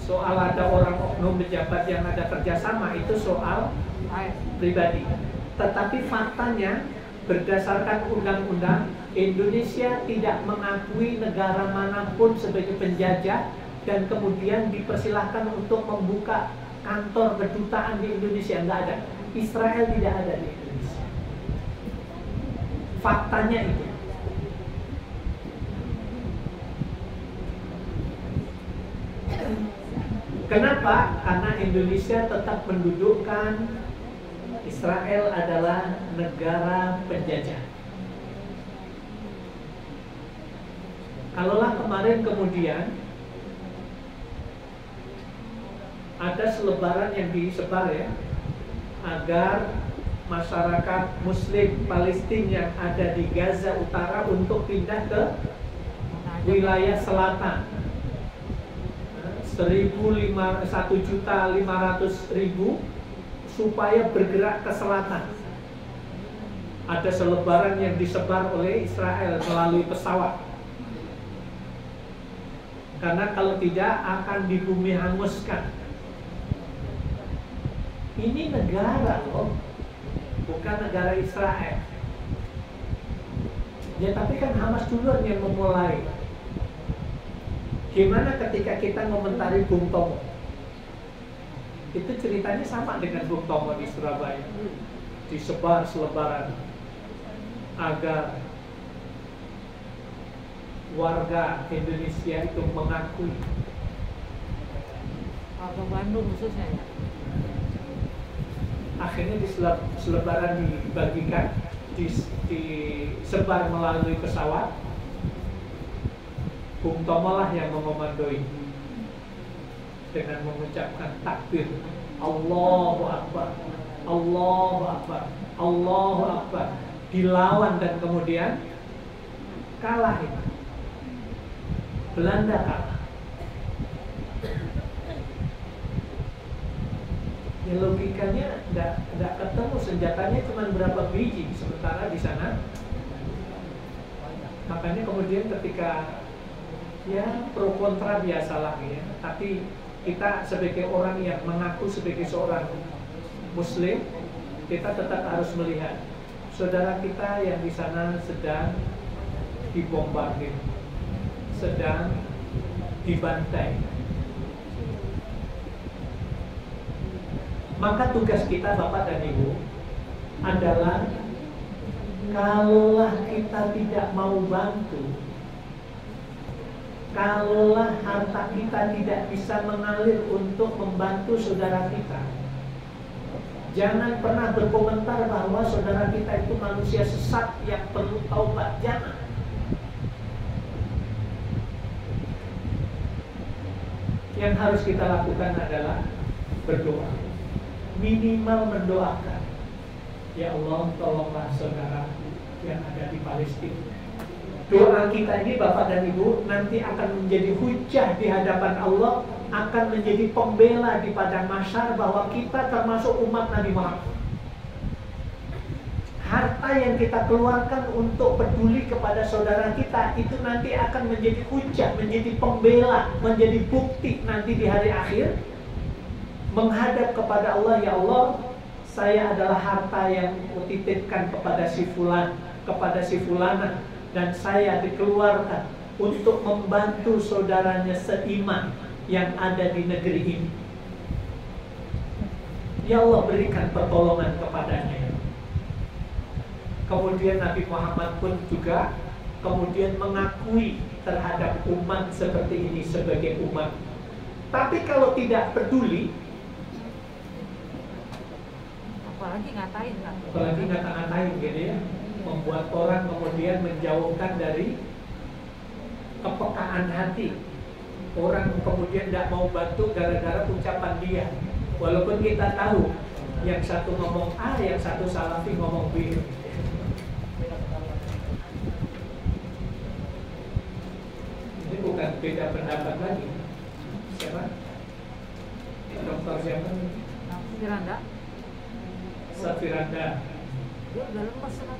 Soal ada orang oknum pejabat yang ada kerjasama, itu soal pribadi. Tetapi faktanya berdasarkan undang-undang, Indonesia tidak mengakui negara manapun sebagai penjajah dan kemudian dipersilahkan untuk membuka kantor kedutaan di Indonesia. Nggak ada. Israel tidak ada di Indonesia. Faktanya itu. Kenapa? Karena Indonesia tetap mendudukkan Israel adalah negara penjajah. Kalaulah kemarin kemudian ada selebaran yang disebar ya, agar masyarakat Muslim Palestina yang ada di Gaza Utara untuk pindah ke wilayah selatan. 1.500.000 supaya bergerak ke selatan. Ada selebaran yang disebar oleh Israel melalui pesawat. Karena kalau tidak akan dibumi hanguskan. Ini negara loh, bukan negara Israel. Ya tapi kan Hamas duluan yang memulai. Gimana ketika kita ngomentari Bung Tomo? Itu ceritanya sama dengan Bung Tomo di Surabaya. Disebar selebaran agar warga Indonesia itu mengakui. Warga Bandung khususnya ya. Akhirnya di selebaran dibagikan, disebar melalui pesawat. Bung Tomo lah yang mengomandoi dengan mengucapkan takbir, Allahu Akbar. Allahu Akbar, Allahu Akbar, dilawan dan kemudian kalah itu. Belanda kalah. Ya logikanya tidak ketemu, senjatanya cuma berapa biji, sementara di sana. Makanya kemudian ketika ya pro kontra biasalah ya, tapi kita sebagai orang yang mengaku sebagai seorang Muslim, kita tetap harus melihat saudara kita yang di sana sedang dibombardir, sedang dibantai. Maka tugas kita Bapak dan Ibu adalah, kalaulah kita tidak mau bantu, kalaulah harta kita tidak bisa mengalir untuk membantu saudara kita, jangan pernah berkomentar bahwa saudara kita itu manusia sesat yang perlu taubat. Jangan. Yang harus kita lakukan adalah berdoa. Minimal mendoakan, ya Allah tolonglah saudara yang ada di Palestina. Doa kita ini Bapak dan Ibu nanti akan menjadi hujah di hadapan Allah, akan menjadi pembela di padang mahsyar bahwa kita termasuk umat Nabi Muhammad. Harta yang kita keluarkan untuk peduli kepada saudara kita itu nanti akan menjadi hujah, menjadi pembela, menjadi bukti nanti di hari akhir, menghadap kepada Allah. Ya Allah, saya adalah harta yang kutitipkan kepada si fulan, kepada si fulana, dan saya dikeluarkan untuk membantu saudaranya seiman yang ada di negeri ini. Ya Allah, berikan pertolongan kepadanya. Kemudian Nabi Muhammad pun juga kemudian mengakui terhadap umat seperti ini sebagai umat. Tapi kalau tidak peduli, apalagi ngatain kan? Apalagi ngata-ngatain gitu ya, membuat orang kemudian menjauhkan dari kepekaan hati. Orang kemudian tidak mau bantu gara-gara ucapan dia. Walaupun kita tahu yang satu ngomong A, yang satu salafi ngomong B. Ini bukan beda pendapat lagi. Siapa? Dokter siapa? Firanda. Safiranda. Dia udah lemas kan?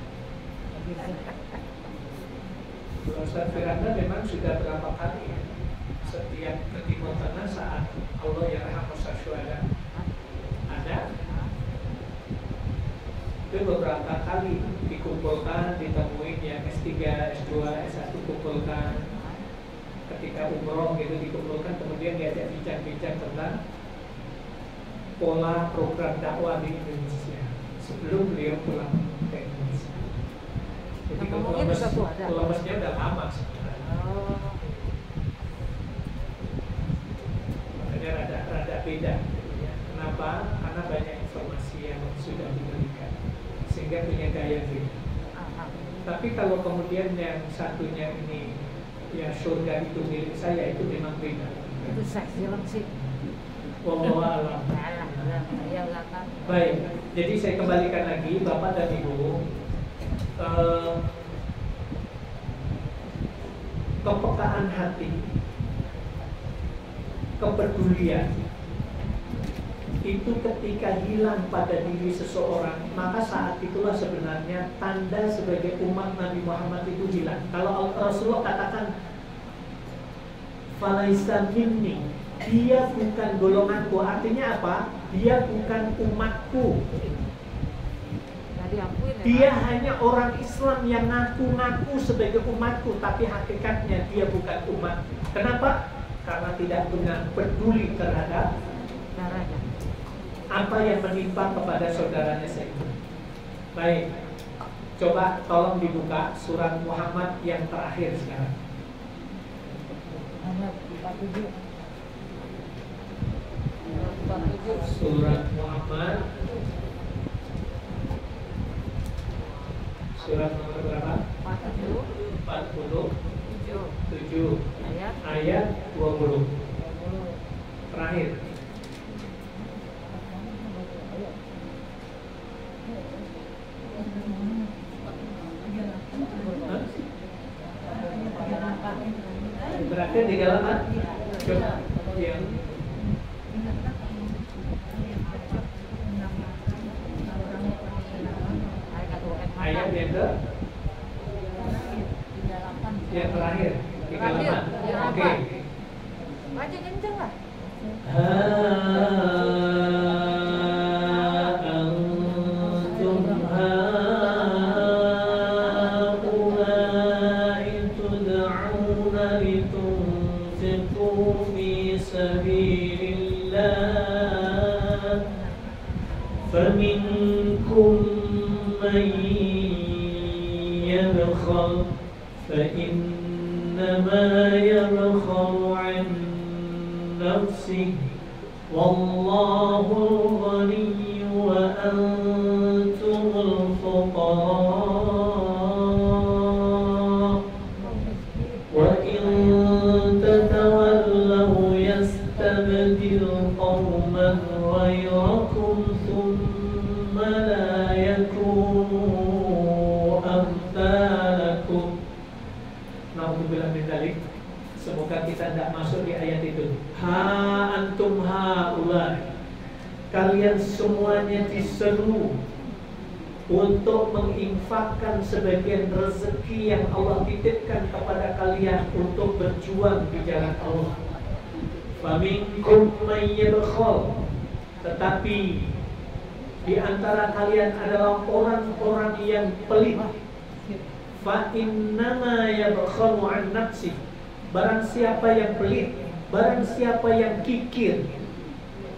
Ustaz Firanda memang sudah berapa kali ya, setiap ke Timur Tengah saat Allah yarhamu syuhada ada, itu beberapa kali dikumpulkan, ditemuin yang S3, S2, S1 kumpulkan, ketika umroh gitu dikumpulkan, kemudian diajak bincang-bincang tentang pola program dakwah di Indonesia sebelum beliau pulang ke Indonesia. Jadi Columbusnya udah lama sebenarnya. Makanya rada beda ya. Kenapa? Karena banyak informasi yang sudah diberikan sehingga punya gaya beda. Tapi kalau kemudian yang satunya ini ya surga itu milik saya, itu memang beda. Itu seks film sih. Wallahu a'lam. Baik, jadi saya kembalikan lagi Bapak dan Ibu, kepekaan hati, kepedulian itu ketika hilang pada diri seseorang, maka saat itulah sebenarnya tanda sebagai umat Nabi Muhammad itu hilang. Kalau Rasulullah katakan falaisa minni, dia bukan golonganku, artinya apa? Dia bukan umatku. Dia hanya orang Islam yang ngaku-ngaku sebagai umatku, tapi hakikatnya dia bukan umat. Kenapa? Karena tidak benar peduli terhadap apa yang menimpa kepada saudaranya sendiri. Baik, coba tolong dibuka surat Muhammad yang terakhir sekarang. Surat Muhammad, surat nomor berapa? 47 ayat 20 terakhir. Terakhir 38. Coba yang ayat yang ke yang terakhir 38. Oke. Baca kenceng lah. أنتم هؤلاء تدعون لتنفقوا في سبيل الله فمنكم من يبخل فإنما يبخل عن نفسه والله الغني وأنتم الفقراء وإن تتولوا يستبدل قوما غيركم ثم لا يكونوا أمثالكم. Na'udzubillah min dzalik. Semoga kita tidak masuk di ayat itu. Ha antum haula, kalian semuanya diseru untuk menginfakkan sebagian rezeki yang Allah titipkan kepada kalian untuk berjuang di jalan Allah. Faminkum may yabkhal, tetapi di antara kalian adalah orang-orang yang pelit. Fa innama yabkhalu an nafsi, barang siapa yang pelit, barang siapa yang kikir,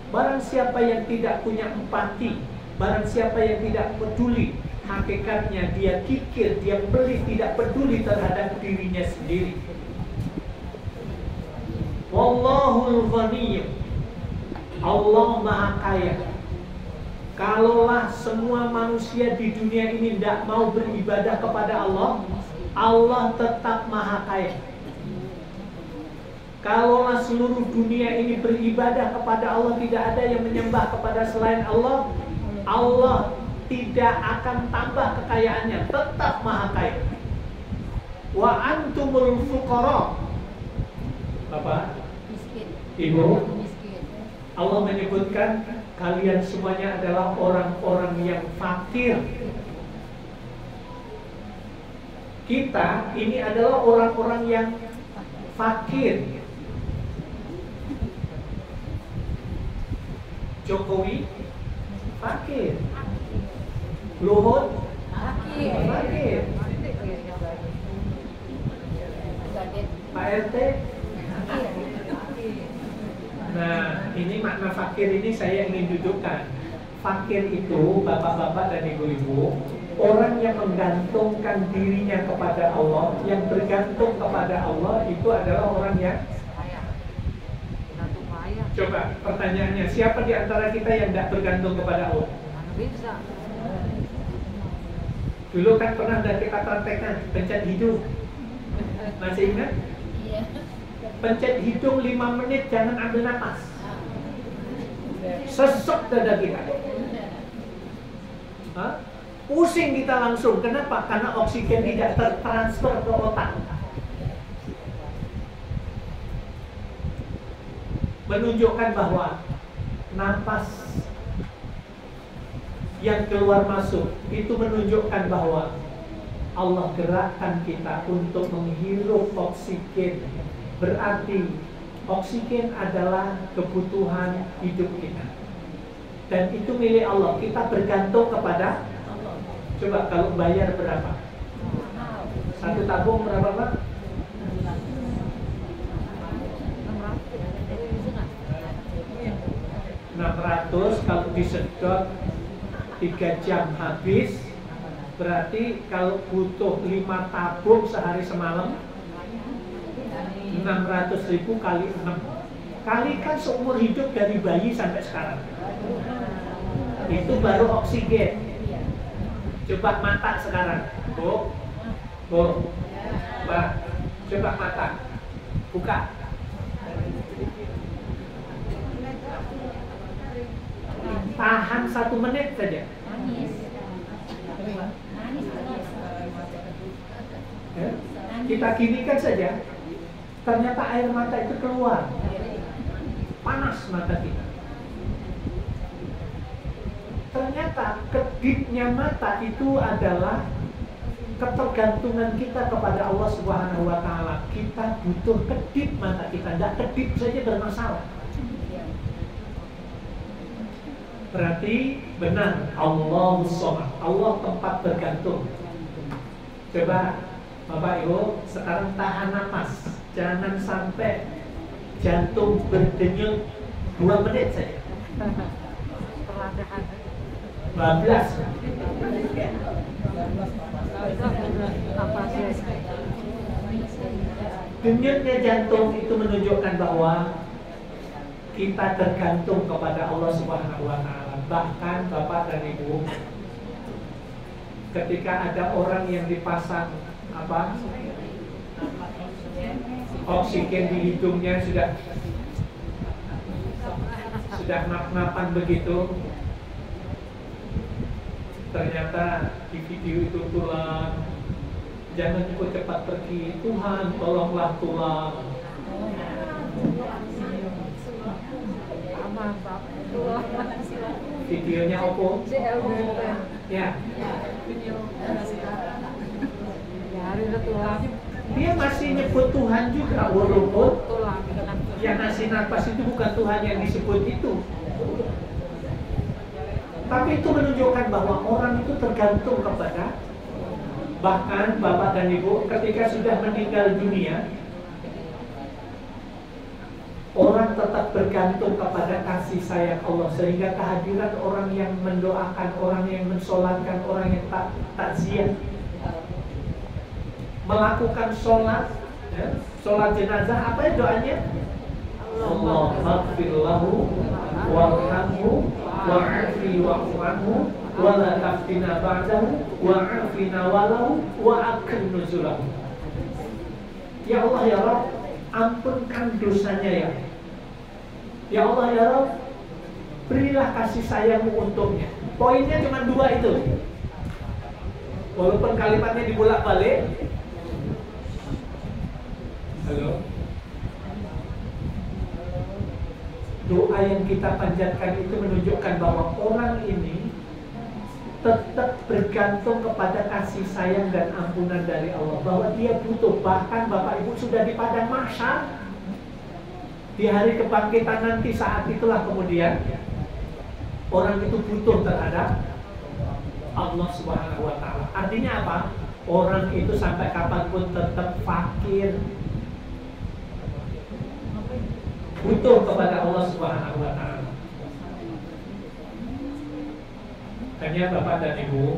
barang siapa yang tidak punya empati, barang siapa yang tidak peduli, hakikatnya dia kikir, dia pelit, tidak peduli terhadap dirinya sendiri. Wallahul ghaniyyu, Allah Maha Kaya. Kalaulah semua manusia di dunia ini tidak mau beribadah kepada Allah, Allah tetap Maha Kaya. Kalaulah seluruh dunia ini beribadah kepada Allah, tidak ada yang menyembah kepada selain Allah, Allah tidak akan tambah kekayaannya, tetap Maha Kaya. Wa antumul fuqara. Bapak, Ibu, Allah menyebutkan kalian semuanya adalah orang-orang yang fakir. Kita ini adalah orang-orang yang fakir. Jokowi fakir, Luhut fakir, Pak RT. Nah, ini makna fakir ini saya ingin dudukkan. Fakir itu, bapak-bapak dan ibu-ibu, orang yang menggantungkan dirinya kepada Allah, yang bergantung kepada Allah, itu adalah orang yang coba pertanyaannya, siapa di antara kita yang tidak bergantung kepada Allah? Bisa. Dulu kan pernah kita praktekkan pencet hidung. Masih ingat? Iya. Pencet hidung 5 menit, jangan ambil napas. Sesek dada kita. Hah? Pusing kita langsung. Kenapa? Karena oksigen tidak tertransfer ke otak. Menunjukkan bahwa napas yang keluar masuk itu menunjukkan bahwa Allah gerakkan kita untuk menghirup oksigen. Berarti oksigen adalah kebutuhan hidup kita, dan itu milik Allah. Kita bergantung kepada Allah. Coba kalau bayar berapa? Satu tabung berapa, Pak? 600. Kalau disedot 3 jam habis. Berarti kalau butuh 5 tabung sehari semalam, 600.000 kali 6. Kalikan seumur hidup dari bayi sampai sekarang. Itu baru oksigen. Coba mata sekarang, Bu. Mbak, coba mata. Buka. Tahan 1 menit saja. Kita ginikan saja. ternyata air mata itu keluar. Panas mata kita. Ternyata kedipnya mata itu adalah ketergantungan kita kepada Allah Subhanahu wa Ta'ala. Kita butuh kedip mata kita, tidak kedip saja bermasalah. Berarti benar, Allahus Shomad, Allah tempat bergantung. Coba Bapak Ibu sekarang tahan napas, jangan sampai jantung berdenyut 2 menit saja. 12. Denyutnya jantung itu menunjukkan bahwa kita tergantung kepada Allah Subhanahu wa Ta'ala. Bahkan Bapak dan Ibu, ketika ada orang yang dipasang oksigen di hidungnya sudah ngap-ngapan begitu, ternyata di video itu tulang, jangan ikut cepat pergi, Tuhan tolonglah tulang. Videonya Oppo. Ya. Dia masih nyebut Tuhan juga, walaupun yang ngasih nafas itu bukan Tuhan yang disebut itu. Tapi itu menunjukkan bahwa orang itu tergantung kepada, bahkan Bapak dan Ibu ketika sudah meninggal dunia, orang tetap bergantung kepada kasih sayang Allah, sehingga kehadiran orang yang mendoakan, orang yang mensolatkan, orang yang takziah, melakukan sholat, sholat jenazah, apa ya doanya? Allah maghfir lahu warhamhu wa'afi wa'fu'anhu wa la taftina ba'dahu wa'afina walahu wa'akrim nuzulahu. Ya Allah ya Rabb, ampunkan dosanya ya. Ya Allah ya Rabb, berilah kasih sayangmu untuknya. Poinnya cuma 2 itu. Walaupun kalimatnya dibolak-balik. Halo. Doa yang kita panjatkan itu menunjukkan bahwa orang ini tetap bergantung kepada kasih sayang dan ampunan dari Allah, bahwa dia butuh. Bahkan Bapak Ibu sudah di padang mahsyar, di hari kebangkitan nanti, saat itulah kemudian orang itu butuh terhadap Allah Subhanahu wa Ta'ala. Artinya apa? Orang itu sampai kapanpun tetap fakir, butuh kepada Allah Subhanahu wa Ta'ala. Hanya Bapak dan Ibu,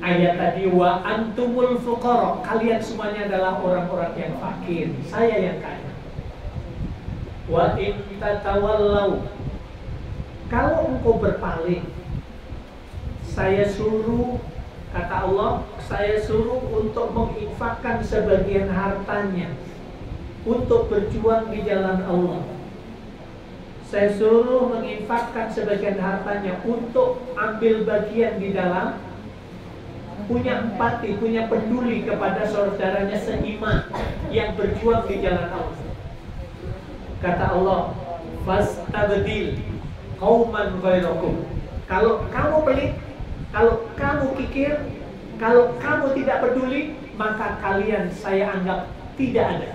ayat tadi wa antumul fuqara, kalian semuanya adalah orang-orang yang fakir, saya yang kaya. Wa in tatawallau, kalau engkau berpaling, saya suruh, kata Allah, saya suruh untuk menginfakkan sebagian hartanya untuk berjuang di jalan Allah. Saya suruh menginfakkan sebagian hartanya untuk ambil bagian di dalam, punya empati, punya peduli kepada saudaranya seiman yang berjuang di jalan Allah. Kata Allah, fastabdil qauman ghairakum. Kalau kamu pelit, kalau kamu kikir, kalau kamu tidak peduli, maka kalian saya anggap tidak ada.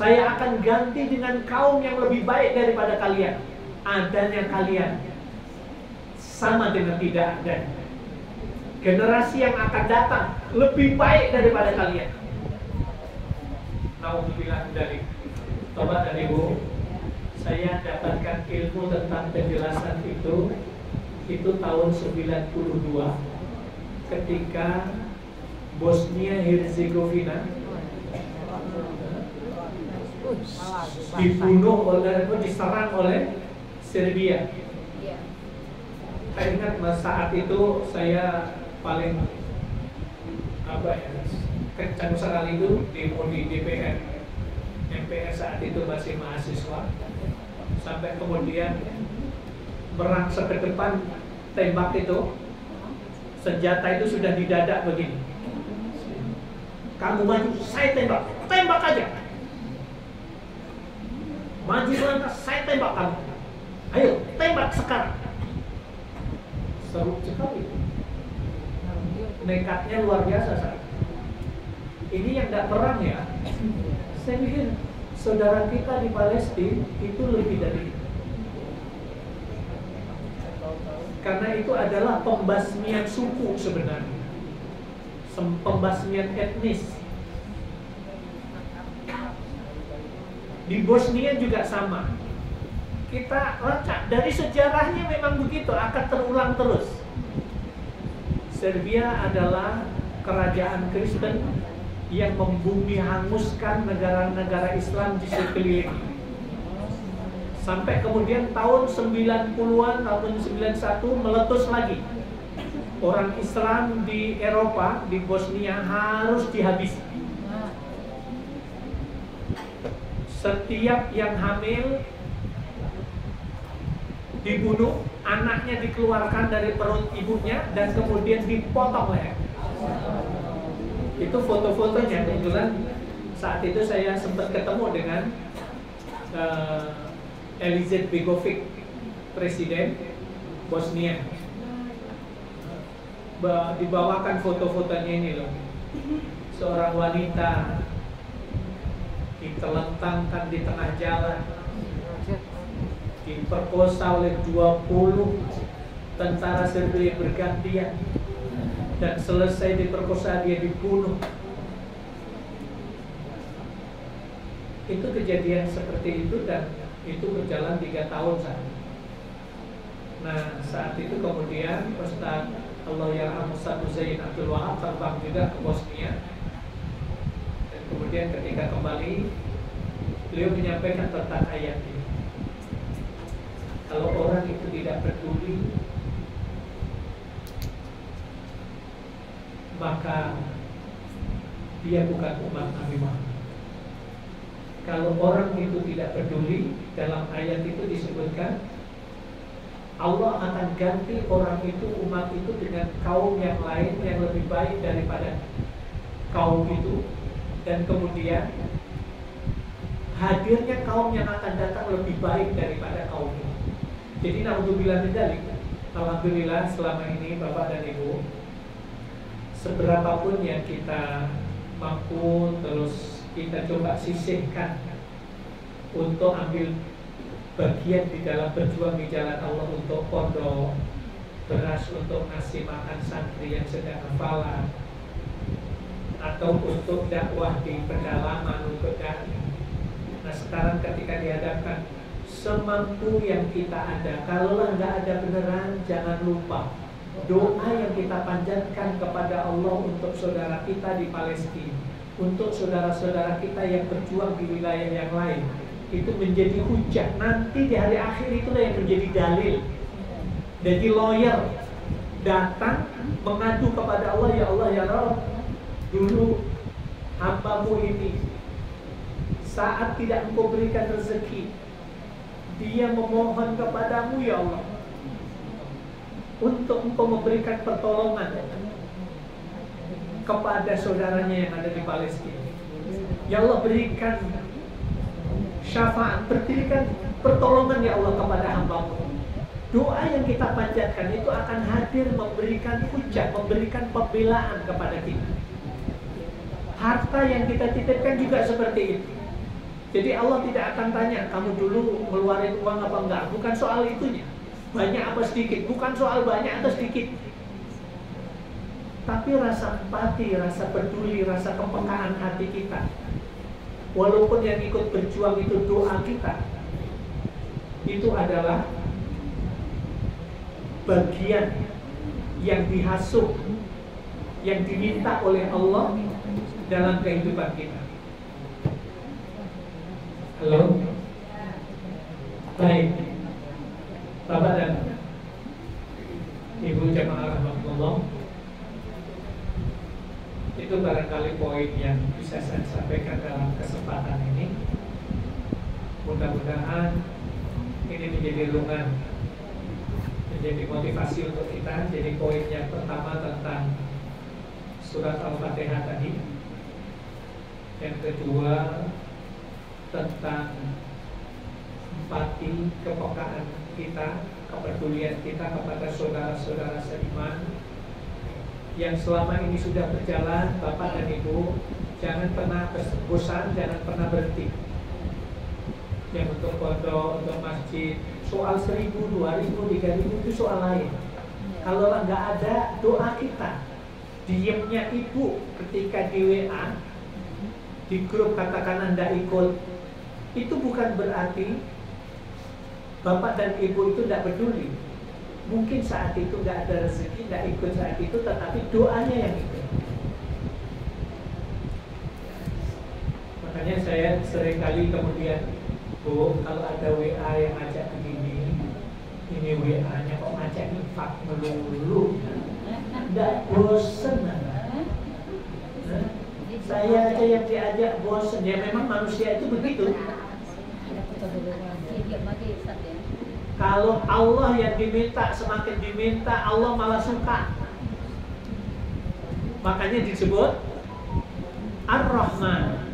Saya akan ganti dengan kaum yang lebih baik daripada kalian. Adanya kalian sama dengan tidak ada. Generasi yang akan datang lebih baik daripada kalian. Nauzubillah dari Bapak dan Ibu, saya dapatkan ilmu tentang penjelasan itu tahun 92 ketika Bosnia Herzegovina diserang oleh Serbia. Saya ingat saat itu saya paling kencang sekali itu demo di DPR. MPR saat itu masih mahasiswa, sampai kemudian merangsek ke depan, tembak itu, senjata itu sudah di dada begini. Kamu maju, saya tembak. Tembak aja. Maju selangkah, saya tembak kamu. Ayo, tembak sekarang. Seru sekali. Nekatnya luar biasa, saya. Ini yang tidak perang ya. Saya pikir saudara kita di Palestina itu lebih dari itu. Karena itu adalah pembasmian suku sebenarnya, pembasmian etnis. Di Bosnia juga sama. Kita lacak dari sejarahnya memang begitu, akan terulang terus. Serbia adalah kerajaan Kristen yang membumi hanguskan negara-negara Islam di sekeliling. Sampai kemudian tahun 90-an, tahun 91 meletus lagi. Orang Islam di Eropa, di Bosnia harus dihabisi. Setiap yang hamil dibunuh, anaknya dikeluarkan dari perut ibunya dan kemudian dipotong leher. Itu foto-fotonya. Kebetulan saat itu saya sempat ketemu dengan Elizet Begovic, presiden Bosnia. Dibawakan foto-fotonya ini loh. Seorang wanita ditelentangkan di tengah jalan, diperkosa oleh 20 tentara Serbia bergantian, dan selesai diperkosa dia dibunuh. Itu kejadian seperti itu, dan itu berjalan 3 tahun saat. Nah, saat itu kemudian Ustaz Allahyarham Ustaz Zain Abdul Wahab terbang juga ke Bosnia. Dan kemudian ketika kembali, beliau menyampaikan tentang ayat ini. Kalau orang itu tidak peduli, maka dia bukan umat Nabi Muhammad. Kalau orang itu tidak peduli, dalam ayat itu disebutkan Allah akan ganti orang itu, umat itu, dengan kaum yang lain yang lebih baik daripada kaum itu. Dan kemudian hadirnya kaum yang akan datang lebih baik daripada kaum itu. Jadi naudzubillah min dzalik. Alhamdulillah selama ini Bapak dan Ibu, seberapapun yang kita mampu, terus kita coba sisihkan untuk ambil bagian di dalam berjuang di jalan Allah, untuk pondok, beras untuk ngasih makan santri yang sedang hafalan, atau untuk dakwah di pedalaman untuk dakwah. Nah, sekarang ketika dihadapkan semampu yang kita ada, kalaulah nggak ada beneran, jangan lupa doa yang kita panjatkan kepada Allah untuk saudara kita di Palestina, untuk saudara-saudara kita yang berjuang di wilayah yang lain, itu menjadi hujah. Nanti di hari akhir itulah yang menjadi dalil. Jadi lawyer datang mengadu kepada Allah, ya Allah ya Rabb, dulu hambamu ini saat tidak engkau berikan rezeki, dia memohon kepadamu ya Allah untuk engkau memberikan pertolongan kepada saudaranya yang ada di Palestina. Ya Allah, berikan syafaat, berikan pertolongan ya Allah kepada hambamu. Doa yang kita panjatkan itu akan hadir memberikan hujah, memberikan pembelaan kepada kita. Harta yang kita titipkan juga seperti itu. Jadi Allah tidak akan tanya kamu dulu ngeluarin uang apa enggak. Bukan soal itunya, banyak apa sedikit. Bukan soal banyak atau sedikit, tapi rasa empati, rasa peduli, rasa kepekaan hati kita. Walaupun yang ikut berjuang itu doa kita, itu adalah bagian yang dihasut, yang diminta oleh Allah dalam kehidupan kita. Halo? Baik, Bapak dan Ibu jamaah rahmatullah, itu barangkali poin yang bisa saya sampaikan dalam kesempatan ini. Mudah-mudahan ini menjadi renungan, menjadi motivasi untuk kita. Jadi poin yang pertama tentang surat Al-Fatihah tadi, Yang kedua tentang empati, kepekaan kita, kepedulian kita kepada saudara-saudara seiman yang selama ini sudah berjalan. Bapak dan Ibu jangan pernah bosan, jangan pernah berhenti. Yang untuk pondok, untuk masjid, soal 1.000, 2.000, 3.000 itu soal lain. Kalau nggak ada doa kita, diemnya ibu ketika di WA, di grup katakan Anda ikut, itu bukan berarti bapak dan ibu itu tidak peduli. Mungkin saat itu nggak ada rezeki, nggak ikut saat itu, tetapi doanya yang ikut. Makanya saya seringkali kemudian, Bu, kalau ada WA yang ngajak begini, ini WA-nya kok ngajak infak melulu, nggak bosen saya aja yang diajak bosen. Ya memang manusia itu begitu. Kalau Allah yang diminta, semakin diminta Allah malah suka. Makanya disebut Ar-Rahman.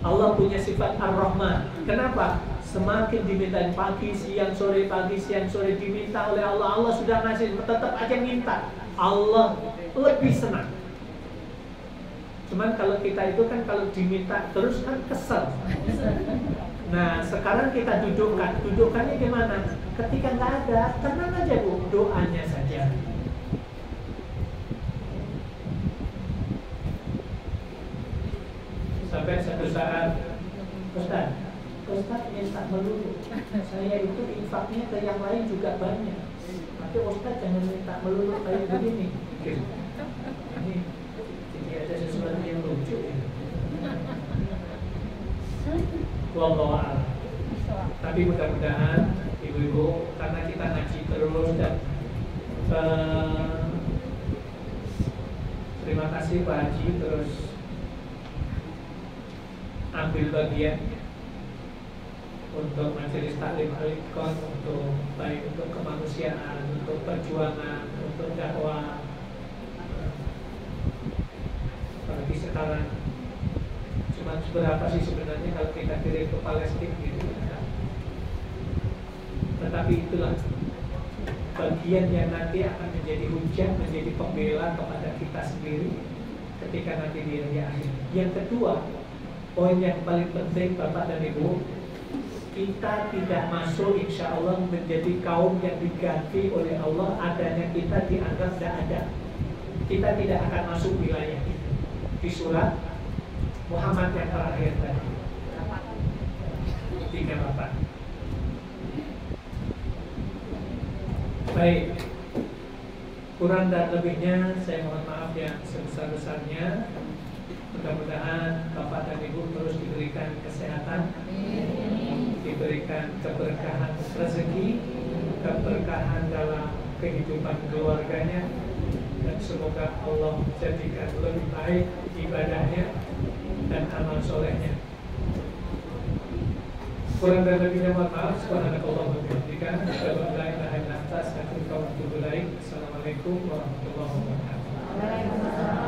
Allah punya sifat Ar-Rahman. Kenapa? Semakin diminta pagi, siang, sore, pagi, siang, sore diminta oleh Allah. Allah sudah ngasih, tetap aja minta. Allah lebih senang. Cuman kalau kita itu kan kalau diminta terus kan kesel. Nah sekarang kita dudukannya gimana? Ketika nggak ada, tenang aja Bu, doanya saja. Sampai satu saat, Ustaz minta melulu. Saya itu infaknya ke yang lain juga banyak. Tapi Ustaz jangan minta melulu kayak begini. Ini jadi ada sesuatu yang lucu ya. Wallahu a'lam. Tapi mudah-mudahan ibu-ibu, karena kita ngaji terus dan terima kasih Pak Haji terus ambil bagian untuk majelis taklim Al-Iqon, untuk baik untuk kemanusiaan, untuk perjuangan, untuk dakwah. Apalagi sekarang cuma seberapa sih sebenarnya kalau kita kirim ke Palestina gitu ya. Tetapi itulah bagian yang nanti akan menjadi hujah, menjadi pembela kepada kita sendiri ketika nanti di hari akhir. Yang kedua, poin yang paling penting Bapak dan Ibu, kita tidak masuk insya Allah menjadi kaum yang diganti oleh Allah, adanya kita dianggap tidak ada. Kita tidak akan masuk wilayah itu. Di surat Muhammad yang terakhir tadi 38. Baik, kurang dan lebihnya saya mohon maaf yang sebesar-besarnya. Mudah-mudahan Bapak dan Ibu terus diberikan kesehatan, diberikan keberkahan rezeki, keberkahan dalam kehidupan keluarganya, dan semoga Allah jadikan lebih baik ibadahnya dan amal solehnya. Kurang dan lebihnya mohon maaf. Subhanakallahumma wa bihamdika, asyhadu an la ilaha illa anta, astaghfiruka wa atubu ilaik. Assalamualaikum warahmatullahi wabarakatuh.